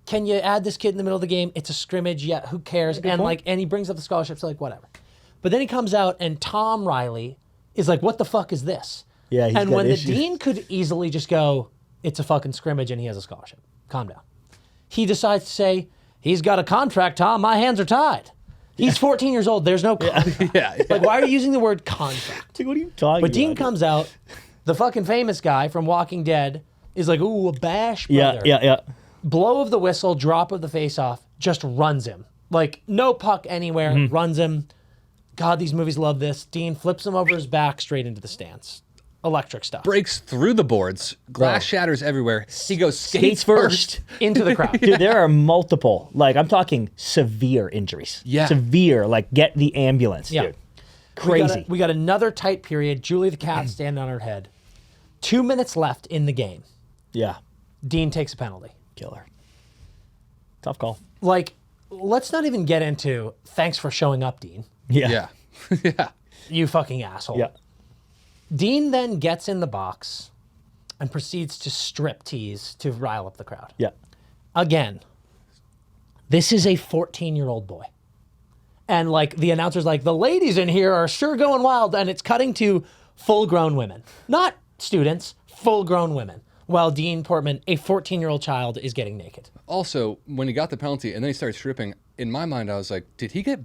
can you add this kid in the middle of the game? It's a scrimmage. Yeah, who cares? And point. and he brings up the scholarship. So like, whatever. But then he comes out and Tom Riley is like, what the fuck is this? Yeah, he's and got when issues. the dean could easily just go, it's a fucking scrimmage and he has a scholarship. Calm down. He decides to say, he's got a contract, Tom. My hands are tied. He's 14 years old. There's no contract. Yeah. Like, why are you using the word contract? It's like, what are you talking But about? Dean comes out, the fucking famous guy from Walking Dead is like, ooh, a bash brother. Yeah. Blow of the whistle, drop of the face off, just runs him. Like, no puck anywhere, Mm-hmm. runs him. God, these movies love this. Dean flips him over his back straight into the stands. Electric stuff. Breaks through the boards. Glass Bro. shatters everywhere. He goes Skates first. Into the crowd. Dude, there are multiple, like, I'm talking severe injuries. Yeah. Severe, like, get the ambulance, Yeah. dude. Crazy. We got another tight period. Julie the cat standing on her head. 2 minutes left in the game. Yeah. Dean takes a penalty. Killer. Tough call. Like, let's not even get into thanks for showing up, Dean. Yeah. Yeah. Yeah. You fucking asshole. Yeah. Dean then gets in the box and proceeds to strip tease to rile up the crowd. Yeah. Again, this is a 14-year-old boy. And like the announcer's like, the ladies in here are sure going wild. And it's cutting to full-grown women. Not students, full-grown women. While Dean Portman, a 14-year-old child, is getting naked. Also, when he got the penalty and then he started stripping, in my mind, I was like, did he get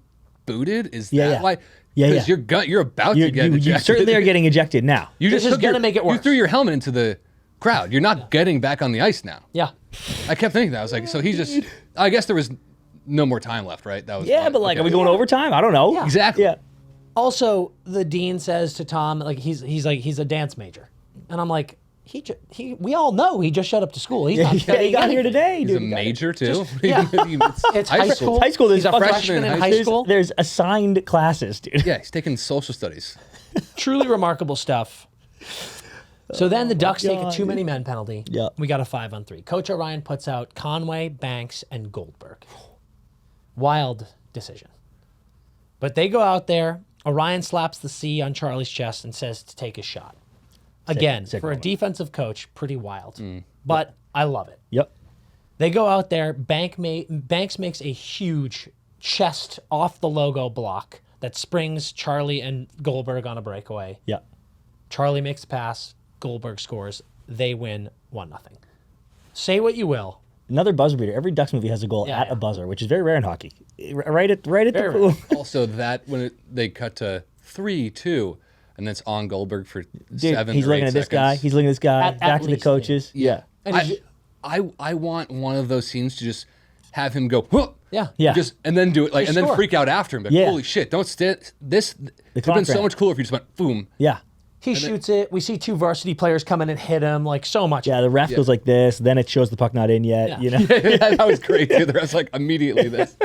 booted? Is Yeah, that yeah. why? Yeah, Because yeah. you're about to get You ejected. certainly are getting ejected now. You This is took gonna make it You worse. threw your helmet into the crowd. You're not getting back on the ice now. Yeah. I kept thinking that. I was like, so he just. I guess there was no more time left, right? That was. Yeah, fine. but like, Okay. are we going overtime? I don't know. Yeah. Exactly. Yeah. Also, the dean says to Tom, like he's a dance major, and I'm like, we all know he just showed up to school. He's not He studying got here anything. today, He's dude. a He got here. major too. Yeah. It's high school. High school, there's He's a fucking- freshman in high There's- school. There's assigned classes, dude. Yeah, he's taking social studies. Truly remarkable stuff. So then the Ducks take a God. too many men penalty. Yeah. We got a 5-on-3. Coach Orion puts out Conway, Banks, and Goldberg. Wild decision. But they go out there. Orion slaps the C on Charlie's chest and says to take his shot. Again, sick for a moment. defensive coach, pretty wild. But I love it. Yep. They go out there. Banks makes a huge chest off the logo block that springs Charlie and Goldberg on a breakaway. Yep. Charlie makes the pass. Goldberg scores. They win 1-0. Say what you will. Another buzzer beater. Every Ducks movie has a goal Yeah, at yeah. a buzzer, which is very rare in hockey. Right at Very the rare. Also, that when they cut to 3-2, and then it's on Goldberg for Dude, 7 he's or 8 looking at this guy. seconds. He's looking at this guy. At back to the least, coaches. Yeah. And I want one of those scenes to just have him go, "Huh," Yeah. Yeah. just and then do it like, Just and then score. freak out after him. Like, Yeah. holy shit! Don't st- this. It would have been so contract. much cooler if you just went boom. Yeah. He shoots it. We see 2 varsity players come in and hit him. Like, so much. Yeah, the ref goes like this. Then it shows the puck not in yet. Yeah. You know. Yeah, that was great too. The rest like immediately this.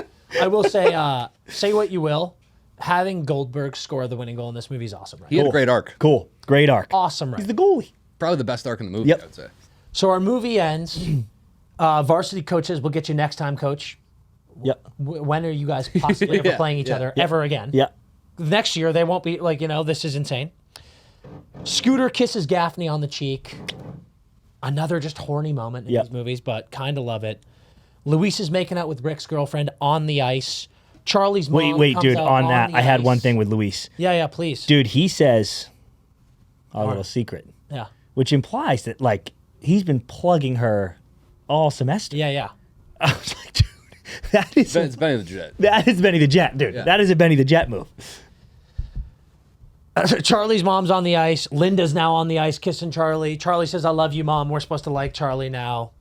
I will say what you will. Having Goldberg score the winning goal in this movie is awesome, right? He had a great arc. Cool. Great arc. Awesome, right? He's the goalie. Probably the best arc in the movie. Yep. I would say. So our movie ends. Varsity coaches, we'll get you next time, coach. Yep. When are you guys possibly ever Yeah, playing each yeah, other yeah. ever again? Yeah. Next year, they won't be like, this is insane. Scooter kisses Gaffney on the cheek. Another just horny moment in Yep. these movies, but kind of love it. Luis is making out with Rick's girlfriend on the ice. Charlie's mom Wait, comes dude. out On that, the I had one ice. thing with Luis. Yeah, please. Dude, he says a little secret, Yeah. which implies that like he's been plugging her all semester. Yeah. I was like, dude, that is It's Benny the Jet. that is Benny the Jet, dude. Yeah. That is a Benny the Jet move. Charlie's mom's on the ice. Linda's now on the ice kissing Charlie. Charlie says, I love you, Mom. We're supposed to like Charlie now.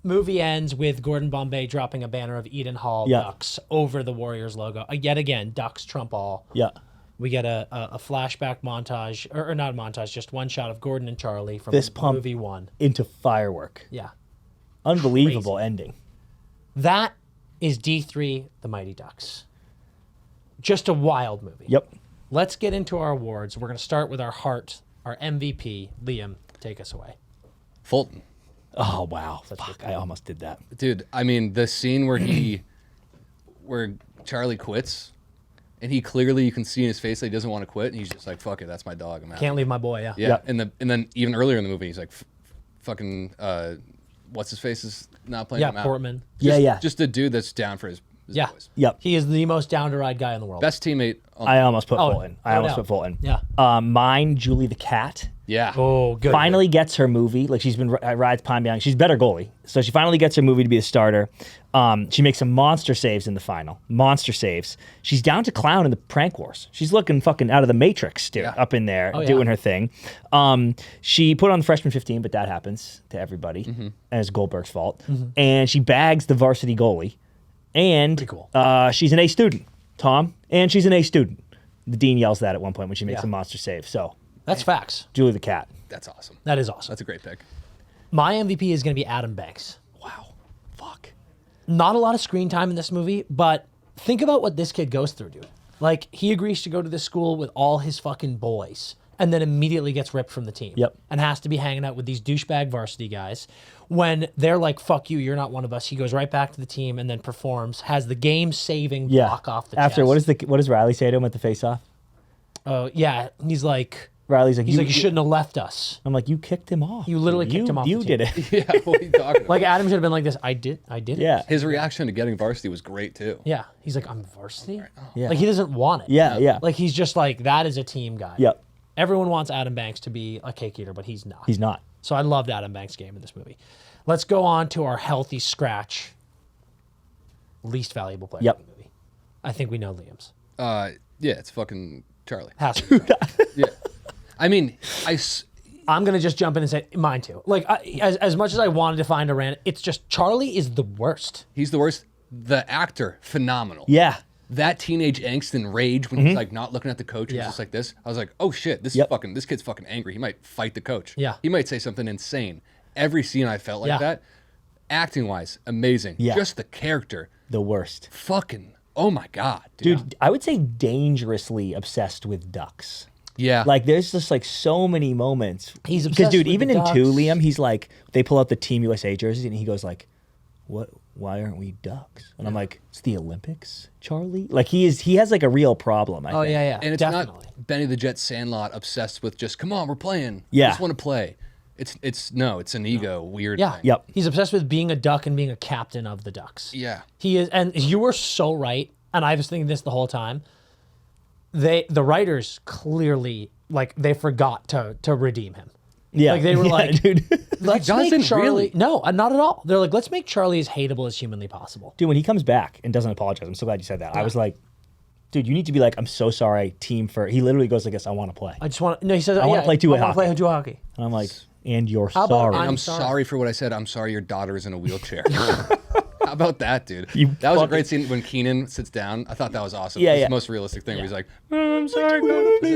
movie ends with Gordon Bombay dropping a banner of Eden Hall Ducks over the Warriors logo. Yet again, Ducks trump all. Yeah. We get a flashback montage, or not montage, just one shot of Gordon and Charlie from movie 1. Into firework. Yeah. Unbelievable ending. That is D3, The Mighty Ducks. Just a wild movie. Yep. Let's get into our awards. We're going to start with our heart, our MVP. Liam, take us away. Fulton. Oh, wow. Fuck, I almost did that. Dude, I mean, the scene where Charlie quits, and he clearly, you can see in his face that he doesn't want to quit, and he's just like, fuck it, that's my dog. I'm out. Can't leave my boy, yeah. Yeah, and then even earlier in the movie, he's like, fucking, what's his face is not playing him out. Portman. Just a dude that's down for his boys. Yep. He is the most down-to-ride guy in the world. Best teammate. I almost put Fulton. Put Fulton. Yeah. Mine, Julie the cat. Yeah. Oh, good. Finally gets her movie. Like, she's been rides Pine Beyond. She's better goalie. So she finally gets her movie to be the starter. She makes some monster saves in the final. Monster saves. She's down to clown in the prank wars. She's looking fucking out of the Matrix, dude, up in there doing her thing. She put on the freshman 15, but that happens to everybody. And it's Goldberg's fault. And she bags the varsity goalie. And she's an A student, Tom. And she's an A student. The dean yells that at one point when she makes a monster save. So that's facts. Julie the cat. That's awesome. That is awesome. That's a great pick. My MVP is going to be Adam Banks. Wow. Fuck. Not a lot of screen time in this movie, but think about what this kid goes through, dude. Like, he agrees to go to this school with all his fucking boys and then immediately gets ripped from the team. Yep. And has to be hanging out with these douchebag varsity guys. When they're like, fuck you, you're not one of us, he goes right back to the team and then performs, has the game-saving block off the After, chest. what does Riley say to him at the face-off? Oh, yeah. He's like, you shouldn't have left us. I'm like, you kicked him off. You literally kicked him off You the did team. it. Yeah, what are you talking about? Like, Adam should have been like this, I did it. Yeah. His reaction to getting varsity was great, too. Yeah. He's like, I'm varsity? Yeah. Like, he doesn't want it. Yeah. Like, he's just like, that is a team guy. Yep. Everyone wants Adam Banks to be a cake eater, but he's not. He's not. So I loved Adam Banks' game in this movie. Let's go on to our healthy scratch. Least valuable player in the movie. I think we know Liam's. Yeah, it's fucking Charlie. Has to be Charlie. Yeah. I mean, I'm going to just jump in and say mine too. Like, as much as I wanted to find a rant, it's just Charlie is the worst. He's the worst. The actor, phenomenal. Yeah. That teenage angst and rage when he's like not looking at the coach, he's just like this. I was like, oh shit, this kid's fucking angry. He might fight the coach. Yeah. He might say something insane. Every scene I felt like that. Acting wise, amazing. Yeah. Just the character. The worst. Fucking, oh my God. Dude, I would say dangerously obsessed with ducks. Yeah. Like, there's just like so many moments. He's obsessed Because, dude, with even the in Ducks. 2, Liam, he's like, they pull out the Team USA jerseys and he goes like, what? Why aren't we ducks? And I'm like, it's the Olympics, Charlie? Like, he has like a real problem, I think. Yeah. And it's definitely. not Benny the Jet Sandlot obsessed with just, come on, we're playing. Yeah. I just want to play. It's an ego, weird Yeah. thing. Yep. He's obsessed with being a duck and being a captain of the Ducks. Yeah. He is, and you were so right. And I was thinking this the whole time. The writers clearly, like, they forgot to redeem him. Yeah. Like, they were like, dude. let's make doesn't Charlie. really. No, not at all. They're like, let's make Charlie as hateable as humanly possible. Dude, when he comes back and doesn't apologize, I'm so glad you said that. I was like, dude, you need to be like, I'm so sorry, team for. He literally goes like this, I want to play. I just want. No, he says, I wanna play two-way hockey. I want to play two-way hockey. And I'm like, and you're How about sorry. I'm I'm sorry. sorry for what I said. I'm sorry your daughter is in a wheelchair. How about that, dude? That was a fucking- great scene when Keenan sits down. I thought that was awesome. Yeah, It's yeah. the most realistic thing where he's like, I'm sorry,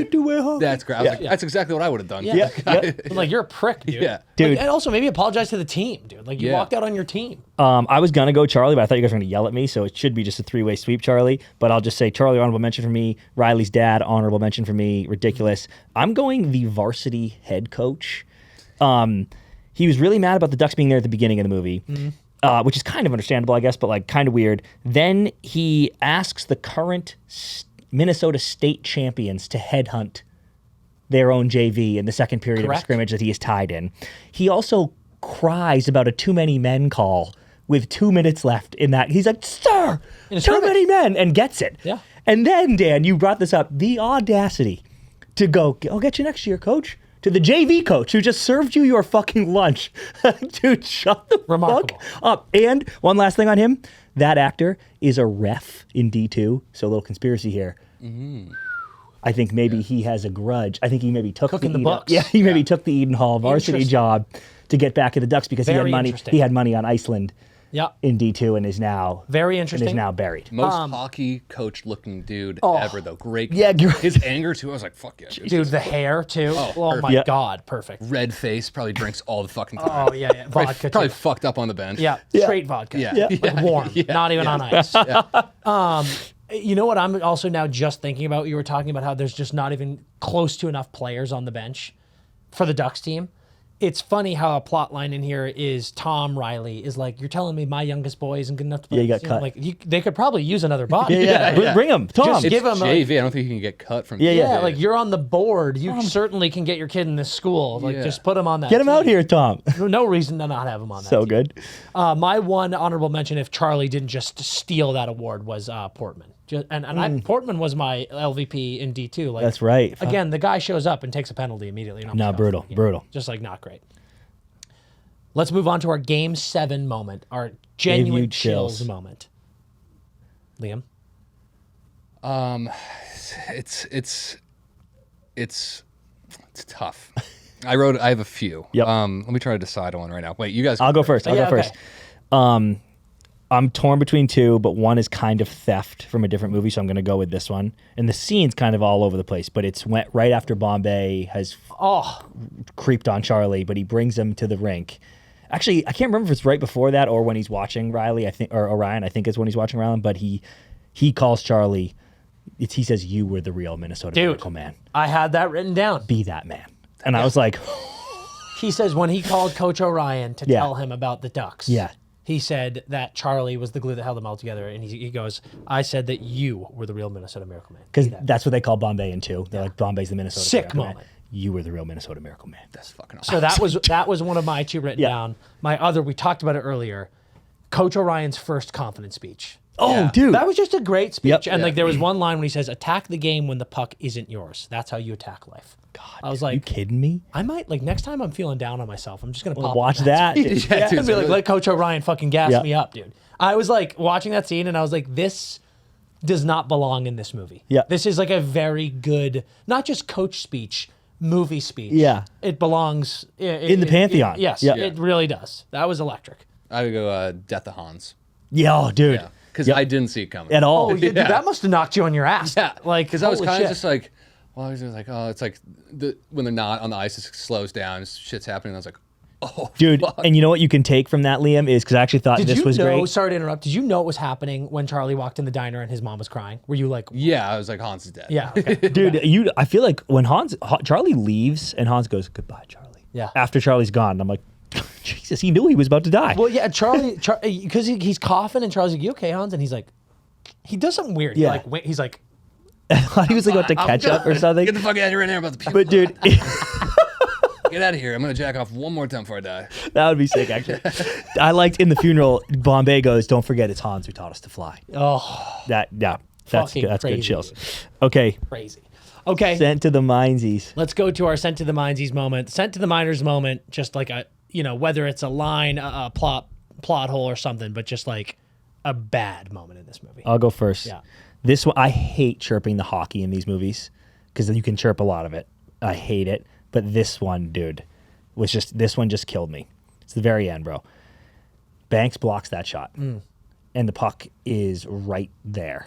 two-way hockey. that's great. I was like, that's exactly what I would have done. Yeah. Yep. I'm like, you're a prick, dude. Yeah. Dude. Like, and also maybe apologize to the team, dude. Like, you Yeah. walked out on your team. I was gonna go Charlie, but I thought you guys were gonna yell at me, so it should be just a 3-way sweep, Charlie. But I'll just say Charlie, honorable mention for me. Riley's dad, honorable mention for me. Ridiculous. I'm going the varsity head coach. He was really mad about the Ducks being there at the beginning of the movie, which is kind of understandable, I guess, but like kind of weird. Then he asks the current Minnesota State champions to headhunt their own JV in the second period of a scrimmage that he is tied in. He also cries about a too many men call with 2 minutes left in that. He's like, sir, too many men, and gets it. Yeah. And then, Dan, you brought this up, the audacity to go, I'll get you next year, coach, to the JV coach who just served you your fucking lunch. Dude, shut the Remarkable. fuck up. And one last thing on him, that actor is a ref in D2, so a little conspiracy here. I think maybe he has a grudge. I think he maybe took Cooking the the books. Yeah, he maybe took the Eden Hall varsity job to get back at the Ducks because Very he had money on Iceland Yeah. in D2 and is now Very interesting. and is now buried. Most hockey coach looking dude ever though. Great. Yeah, great. His anger too. I was like, fuck yeah. Dude, the hair too. Oh my Yeah. God, perfect. Red face, probably drinks all the fucking time. Oh yeah. Vodka Probably too. fucked up on the bench. Yeah, straight vodka. Yeah. Like warm, not even on ice. Yeah. You know what I'm also now just thinking about? You were talking about how there's just not even close to enough players on the bench for the Ducks team. It's funny how a plot line in here is Tom Riley is like, you're telling me my youngest boy isn't good enough to play. Yeah, he got this?" You know, cut. Like they could probably use another body. Yeah. Bring him, Tom. Just It's give him a- JV. I don't think he can get cut from. Yeah, like you're on the board. You certainly can get your kid in this school. Like just put him on that. Get him team. out here, Tom. No reason to not have him on that. So team. good. My one honorable mention, if Charlie didn't just steal that award, was Portman. Portman was my LVP in D2. Like That's right. Again, the guy shows up and takes a penalty immediately. No, brutal. Just like not great. Let's move on to our Game 7 moment, our Gave genuine you chills chills. moment. Liam? It's tough. I have a few. Yep. Let me try to decide on one right now. Wait, you guys. I'll go first. I'll Yeah, go okay. first. I'm torn between two, but one is kind of theft from a different movie, so I'm going to go with this one. And the scene's kind of all over the place, but it's went right after Bombay has creeped on Charlie, but he brings him to the rink. Actually, I can't remember if it's right before that or when he's watching Riley. I think, or Orion. I think it's when he's watching Ryan. But he calls Charlie. He says, "You were the real Minnesota Miracle Man. I had that written down. Be that man." And I was like, He says when he called Coach Orion to Yeah. tell him about the Ducks. Yeah. He said that Charlie was the glue that held them all together, and he goes, "I said that you were the real Minnesota Miracle Man." because that's what they call Bombay in two. They're like, Bombay's the Minnesota Sick Miracle moment. Man. You were the real Minnesota Miracle Man. That's fucking So awesome. that was one of my two written Yeah. down. My other, we talked about it earlier, Coach Orion's first confidence speech. Oh, Yeah. dude. That was just a great speech. Yep. And like there was one line when he says, "Attack the game when the puck isn't yours. That's how you attack life." God, I was are you like, kidding me? I might like next time I'm feeling down on myself, I'm just gonna pop Watch on that. speech. Yeah, dude, And be like, let Coach Orion fucking gas Yeah. me up, dude. I was like watching that scene and I was like, this does not belong in this movie. Yeah. This is like a very good, not just coach speech, movie speech. Yeah. It belongs In the pantheon. Yes, Yeah. it really does. That was electric. I would go Death of Hans. Yeah, oh, dude. Yeah, because I didn't see it coming. At all. Oh, dude, that must have knocked you on your ass. Yeah, Like, because I was holy kind of shit. just like, well, I was just like, oh, it's like when they're not on the ice, it slows down, shit's happening. I was like, oh, Dude, fuck. and you know what you can take from that, Liam, is because I actually thought Did this you was know? great. Sorry to interrupt. Did you know what was happening when Charlie walked in the diner and his mom was crying? Were you like, Yeah, I was like, Hans is dead. yeah, okay. Dude, I feel like when Charlie leaves and Hans goes, "Goodbye, Charlie." Yeah. After Charlie's gone, I'm like, Jesus, he knew he was about to die. Well, yeah, Charlie, because he's coughing and Charlie's like, "You okay, Hans?" And he's like, he does something weird. Yeah. Like, wait, he's like, I thought he was like about to catch up or something. Get the fuck out of here right now. I'm about to But dude, get out of here. I'm gonna jack off one more time before I die. that would be sick. Actually, I liked in the funeral. Bombay goes, "Don't forget, it's Hans who taught us to fly." oh, That's Fucking good. That's crazy, good chills. Okay, crazy. Okay, sent to the Mindsies. let's go to our sent to the Mindsies moment. Sent to the minors moment, just like a, whether it's a line, a plot hole or something, but just like a bad moment in this movie. I'll go first. Yeah. This one, I hate chirping the hockey in these movies because you can chirp a lot of it. I hate it. But this one, dude, this one just killed me. It's the very end, bro. Banks blocks that shot. And the puck is right there.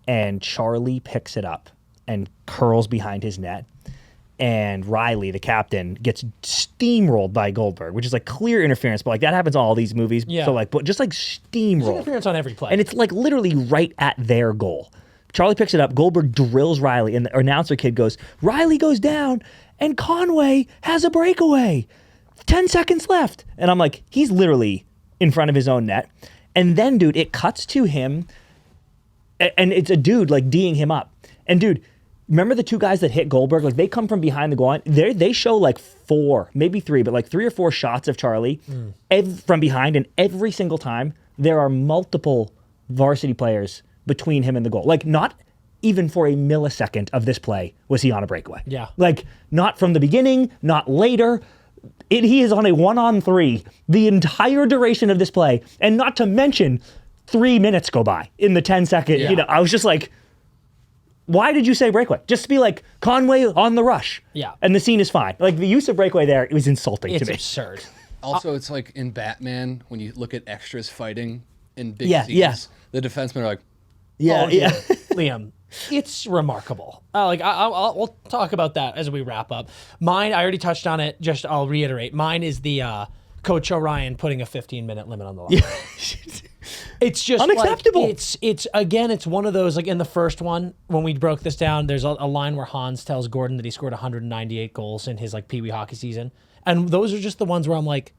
And Charlie picks it up and curls behind his net. And Riley, the captain, gets steamrolled by Goldberg, which is like clear interference. But like that happens in all these movies. Yeah. So like, but just like There's steamrolled. interference on every play. And it's like literally right at their goal. Charlie picks it up. Goldberg drills Riley. And the announcer kid goes, "Riley goes down and Conway has a breakaway. 10 seconds left." And I'm like, he's literally in front of his own net. And then, dude, it cuts to him. And it's a dude like D'ing him up. And dude, remember the two guys that hit Goldberg? Like they come from behind the goal line. They show like 4, maybe 3, but like 3 or 4 shots of Charlie from behind. And every single time there are multiple varsity players between him and the goal. Like not even for a millisecond of this play was he on a breakaway. Yeah. Like not from the beginning, not later. He is on a 1-on-3 the entire duration of this play. And not to mention 3 minutes go by in the 10-second. Yeah. I was just like, why did you say breakaway? Just be like, Conway on the rush. Yeah. And the scene is fine. Like the use of breakaway there, it was insulting it's to me. absurd. Also, it's like in Batman when you look at extras fighting in big Yeah, scenes. yeah. The defensemen are like, Yeah, dude, yeah. Liam, it's remarkable. We'll talk about that as we wrap up. Mine, I already touched on it. Just I'll reiterate. Mine is the Coach O'Ryan putting a 15-minute limit on the line. It's just unacceptable. Like, it's one of those, like in the first one when we broke this down. There's a line where Hans tells Gordon that he scored 198 goals in his like Pee Wee hockey season, and those are just the ones where I'm like,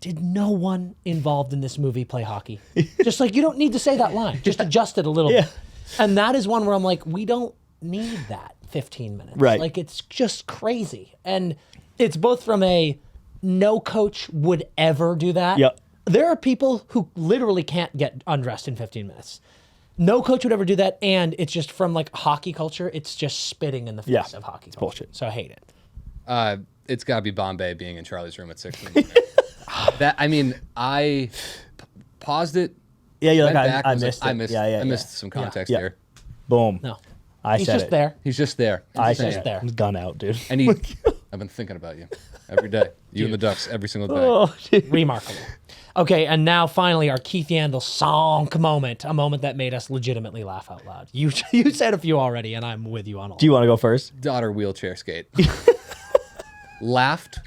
did no one involved in this movie play hockey? Just like, you don't need to say that line. Just adjust it a little bit. And that is one where I'm like, we don't need that 15 minutes. Right. Like, it's just crazy. And it's both from a no coach would ever do that. Yep. There are people who literally can't get undressed in 15 minutes. No coach would ever do that. And it's just from like hockey culture, it's just spitting in the face of hockey culture. Bullshit. So I hate it. it's got to be Bombay being in Charlie's room at 16. I paused it. Yeah, you're like, went back, I was like, missed it. I missed some context there. Boom. No. I He's said just it. there. He's just there. I He's said just it. there. Gun out, dude. And I've been thinking about you every day. You and the Ducks every single day. Oh, dude. Remarkable. Okay, and now finally our Keith Yandel sonk moment, a moment that made us legitimately laugh out loud. You said a few already, and I'm with you on all. Do you want to go first? Daughter wheelchair skate. Laughed.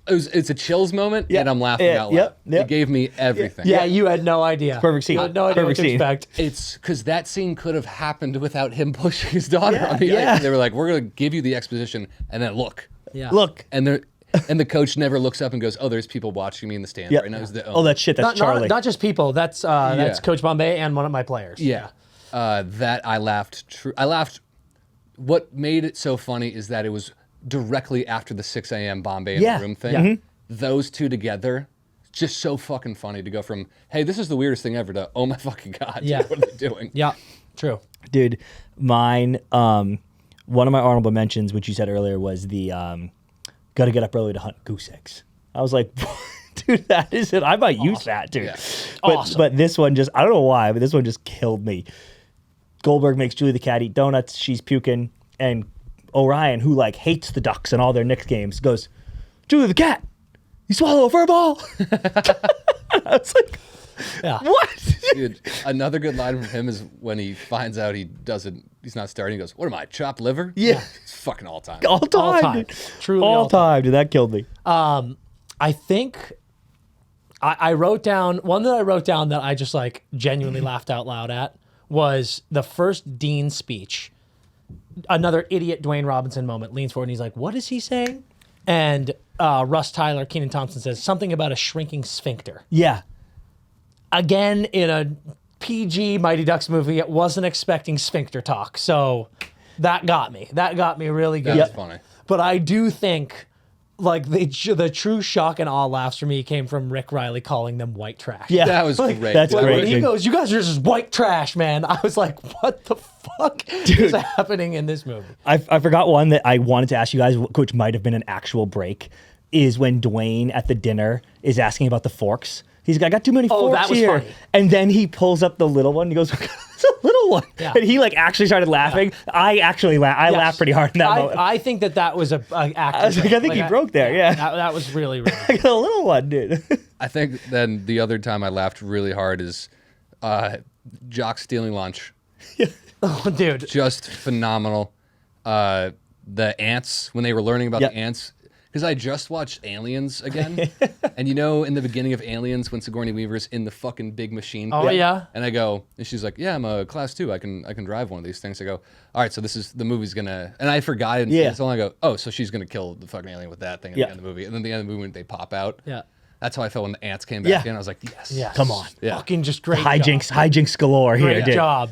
It's a chills moment, and I'm laughing out loud. It gave me everything. Yeah, you had no idea. Perfect scene. You had no idea what to expect. It's because that scene could have happened without him pushing his daughter on the yeah. ice. They were like, "We're going to give you the exposition, and then look." Yeah. Look. And the coach never looks up and goes, "Oh, there's people watching me in the stands right now." Oh, that shit. That's Charlie. Not just people. That's Coach Bombay and one of my players. Yeah. That I laughed. I laughed. What made it so funny is that it was directly after the 6 a.m. Bombay in the room thing. Yeah. Those two together, just so fucking funny to go from, hey, this is the weirdest thing ever to, oh my fucking God, dude, what are they doing? Yeah, true. Dude, mine, one of my honorable mentions, which you said earlier, was the got to get up early to hunt goose eggs. I was like, dude, that is it. I might use that, dude. Yeah. But this one just, I don't know why, but this one just killed me. Goldberg makes Julie the cat eat donuts. She's puking. And Orion, who like hates the Ducks and all their Knicks games, goes, Julie the cat, you swallow a fur ball. I was like, what? Dude, another good line from him is when he finds out he's not starting, he goes, what am I, chopped liver? Yeah. It's fucking all time. All time. All time. Dude. Truly all time. Dude, that killed me. I think I wrote down, one that I wrote down that I just like genuinely laughed out loud at was the first Dean speech. Another idiot Dwayne Robinson moment, leans forward and he's like, what is he saying? And Russ Tyler, Kenan Thompson says something about a shrinking sphincter. Yeah. Again, in a PG Mighty Ducks movie, it wasn't expecting sphincter talk. So that got me. That got me really good. That's funny. But I do think like the true shock and awe laughs for me came from Rick Riley calling them white trash. Yeah. That was great. That's great. When he goes, you guys are just white trash, man. I was like, what the fuck is happening in this movie? I forgot one that I wanted to ask you guys, which might have been an actual break, is when Dwayne at the dinner is asking about the forks. He's like, I got too many forks that was here. funny. And then he pulls up the little one. And he goes, it's a little one. Yeah. And he like actually started laughing. I actually laughed pretty hard in that moment. I think that was a acting. I was like, I think he broke there. Yeah. That was really, really I got a little one, dude. I think then the other time I laughed really hard is Jock stealing lunch. Oh, dude. Just phenomenal. The ants, when they were learning about the ants, because I just watched Aliens again, and you know, in the beginning of Aliens, when Sigourney Weaver's in the fucking big machine. Oh, yeah. And I go, and she's like, "Yeah, I'm a class 2. I can drive one of these things." I go, "All right, so this is the movie's gonna," and I forgot it. Yeah. So I go, "Oh, so she's gonna kill the fucking alien with that thing at the end of the movie," and then the end of the movie when they pop out. Yeah. That's how I felt when the ants came back in. I was like, "Yes, Yes. Come on. Yeah. Fucking just great Hijinks galore here, Great dude. job.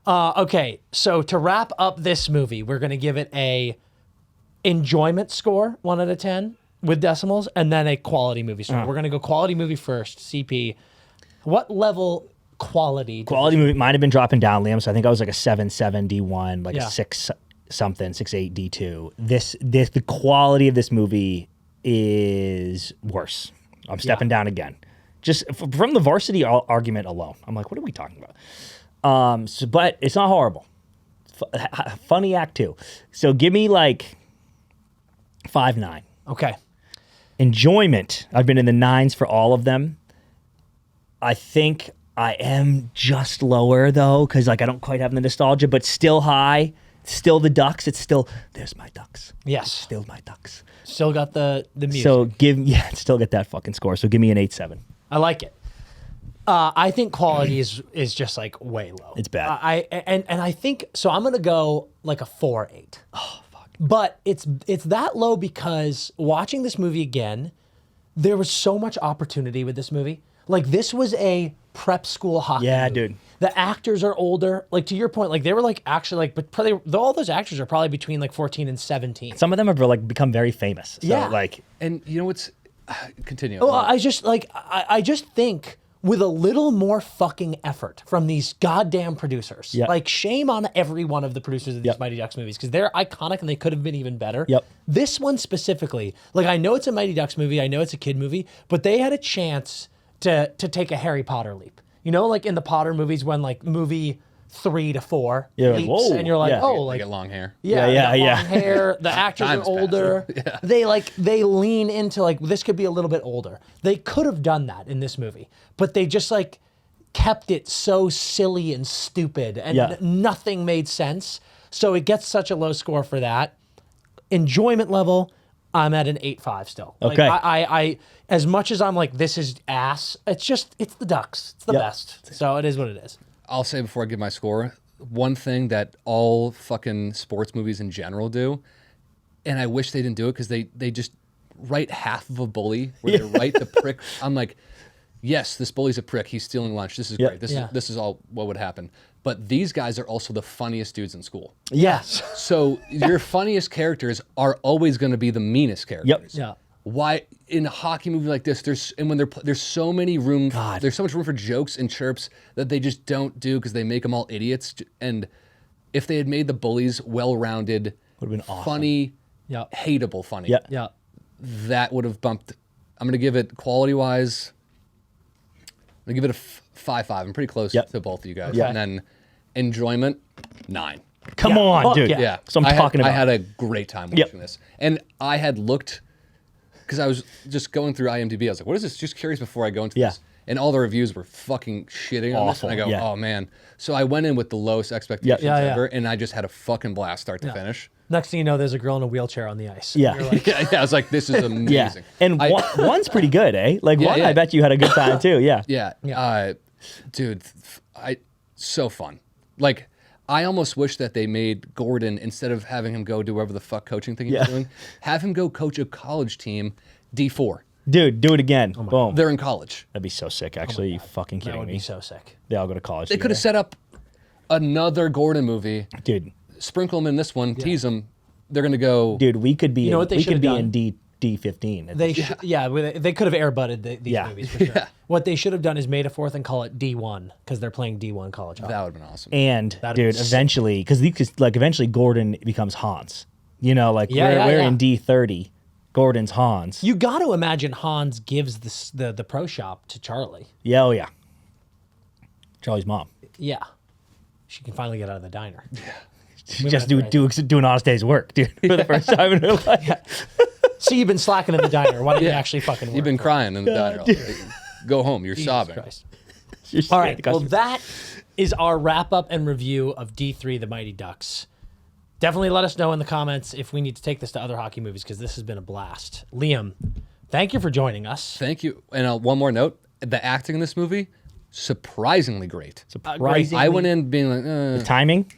Okay, so to wrap up this movie, we're going to give it a enjoyment score, 1 out of 10, with decimals, and then a quality movie score. We're going to go quality movie first, CP. What level quality? Quality movie might have been dropping down, Liam. So I think I was like a 7.7 D1, like Yeah. a 6 something, 6.8 D2. The quality of this movie is worse. I'm stepping down again. Just from the Varsity argument alone. I'm like, what are we talking about? But it's not horrible. Funny act too. So give me like 5.9. Okay. Enjoyment. I've been in the 9s for all of them. I think I am just lower though, because like I don't quite have the nostalgia, but still high. Still the Ducks. It's still there's my Ducks. Yes. Still my Ducks. Still got the music. So still get that fucking score. So give me an 8-7. I like it. I think quality is just like way low. It's bad. And I think so. I'm gonna go like a 4.8. Oh fuck. But it's that low because watching this movie again, there was so much opportunity with this movie. Like this was a prep school hockey movie. Dude. The actors are older. Like to your point, like they were like actually like, but probably all those actors are probably between like 14 and 17. Some of them have like become very famous. So, Yeah. like, And you know what's continue. Well, I just think with a little more fucking effort from these goddamn producers. Yep. Like shame on every one of the producers of these Yep. Mighty Ducks movies because they're iconic and they could have been even better. Yep. This one specifically, like I know it's a Mighty Ducks movie, I know it's a kid movie, but they had a chance to take a Harry Potter leap. You know, like in the Potter movies when like movie 3 to 4 Yeah, like, leaps, whoa, and you're like, yeah. oh, They like get long hair. yeah, Yeah, they got yeah. long hair. The actors are Time's older. passing. Yeah. They lean into like this could be a little bit older. They could have done that in this movie, but they just like kept it so silly and stupid, and Yeah. nothing made sense. So it gets such a low score for that. Enjoyment level, I'm at an 8.5 still. Okay. Like, I as much as I'm like this is ass, it's the Ducks. It's the Yep. best. So it is what it is. I'll say before I give my score, one thing that all fucking sports movies in general do, and I wish they didn't do it because they just write half of a bully where they write the prick. I'm like, yes, this bully's a prick. He's stealing lunch. This is Yep. great. Yeah. This is all what would happen. But these guys are also the funniest dudes in school. Yes. So your funniest characters are always going to be the meanest characters. Yeah. Why in a hockey movie like this? There's so many room. God. There's so much room for jokes and chirps that they just don't do because they make them all idiots. And if they had made the bullies well-rounded, Would've been awesome. funny, Yep. hateable funny, Yeah. Yeah. that would have bumped. I'm gonna give it quality-wise. I'm gonna give it a 5.5. I'm pretty close Yep. to both of you guys. Yeah. And then enjoyment 9. Come Yeah, on, fuck dude. yeah. Yeah, So I'm talking about. I had a great time Yep. watching this, and I had looked because I was just going through IMDb. I was like, "What is this?" Just curious before I go into Yeah. this, and all the reviews were fucking shitting on this, and I go, Awful, yeah. "Oh man!" So I went in with the lowest expectations Yeah, yeah. ever, and I just had a fucking blast start to finish. Next thing you know, there's a girl in a wheelchair on the ice. Yeah. You're like, yeah, I was like, "This is amazing." Yeah. And one's pretty good, eh? Like Yeah, one, yeah. I bet you had a good time too. Yeah. Yeah. Dude, so fun. Like, I almost wish that they made Gordon, instead of having him go do whatever the fuck coaching thing he's Yeah. doing, have him go coach a college team, D4. Dude, do it again. Boom. They're in college. That'd be so sick, actually. You fucking that kidding would me? be so sick. They all go to college. They could have set up another Gordon movie, Dude, sprinkle him in this one, tease him. They're going to go. dude, we could be. You know what they we could should've be done? in D15. They they could have airbutted these Yeah. movies for sure. Yeah. What they should have done is made a fourth and call it D1 because they're playing D1 college hockey. That would have been awesome. And That'd dude, be sick. eventually, because eventually Gordon becomes Hans. You know, like Yeah, we're yeah. in D30. Gordon's Hans. You got to imagine Hans gives the pro shop to Charlie. Yeah, oh yeah. Charlie's mom. Yeah, she can finally get out of the diner. She just do an honest day's work, dude, for the first time in her life. So you've been slacking in the diner. Why don't you actually fucking work? You've been crying in the diner. Go home. You're Jesus sobbing. Christ. You're All right. scared Well, to that is our wrap up and review of D3, The Mighty Ducks. Definitely let us know in the comments if we need to take this to other hockey movies because this has been a blast. Liam, thank you for joining us. Thank you. And one more note: the acting in this movie, surprisingly great. Surprisingly- I went in being like, Timing.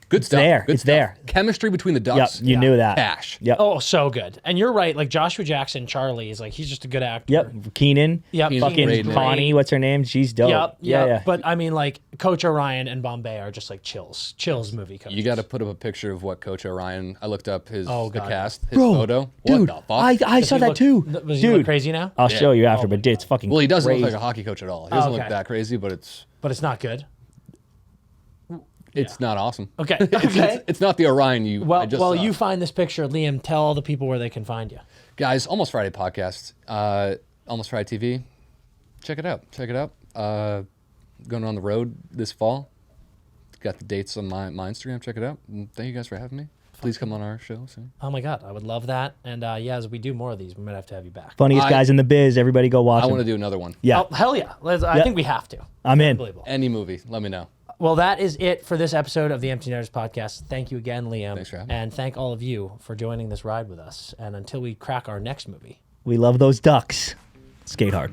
good stuff. there. Good It's stuff. there. Chemistry between the Yep, Ducks. you knew that. Cash. Yep. Oh, so good. And you're right. Like Joshua Jackson, Charlie is like, he's just a good actor. Yep. Keenan. Yep. Keenan's Fucking great in it. Connie. What's her name? She's dope. Yep. Yeah. Yeah. But I mean, like Coach Orion and Bombay are just like chills movie coaches. You got to put up a picture of what Coach Orion. I looked up the God. cast, his Bro, photo. dude, What the fuck? I saw that too. Does he look Dude, crazy now? I'll show you after, Oh my but it's fucking. Well, he doesn't crazy. look like a hockey coach at all. He doesn't okay. look that crazy, but it's But it's not good. not awesome. Okay. Okay. It's not the Orion I Well, just while saw. you find this picture, Liam, tell all the people where they can find you. Guys, Almost Friday podcast, Almost Friday TV. Check it out. Going on the road this fall. Got the dates on my Instagram. Check it out. And thank you guys for having me. Please come on our show soon. Oh my God, I would love that. And as we do more of these, we might have to have you back. Funniest guys in the biz. Everybody go watch I them. want to do another one. Yeah. Oh, hell yeah. I think we have to. I'm in. Unbelievable. Any movie, let me know. Well, that is it for this episode of the Empty Netters podcast. Thank you again, Liam. Thanks for having me. And thank all of you for joining this ride with us. And until we crack our next movie. We love those ducks. Skate hard.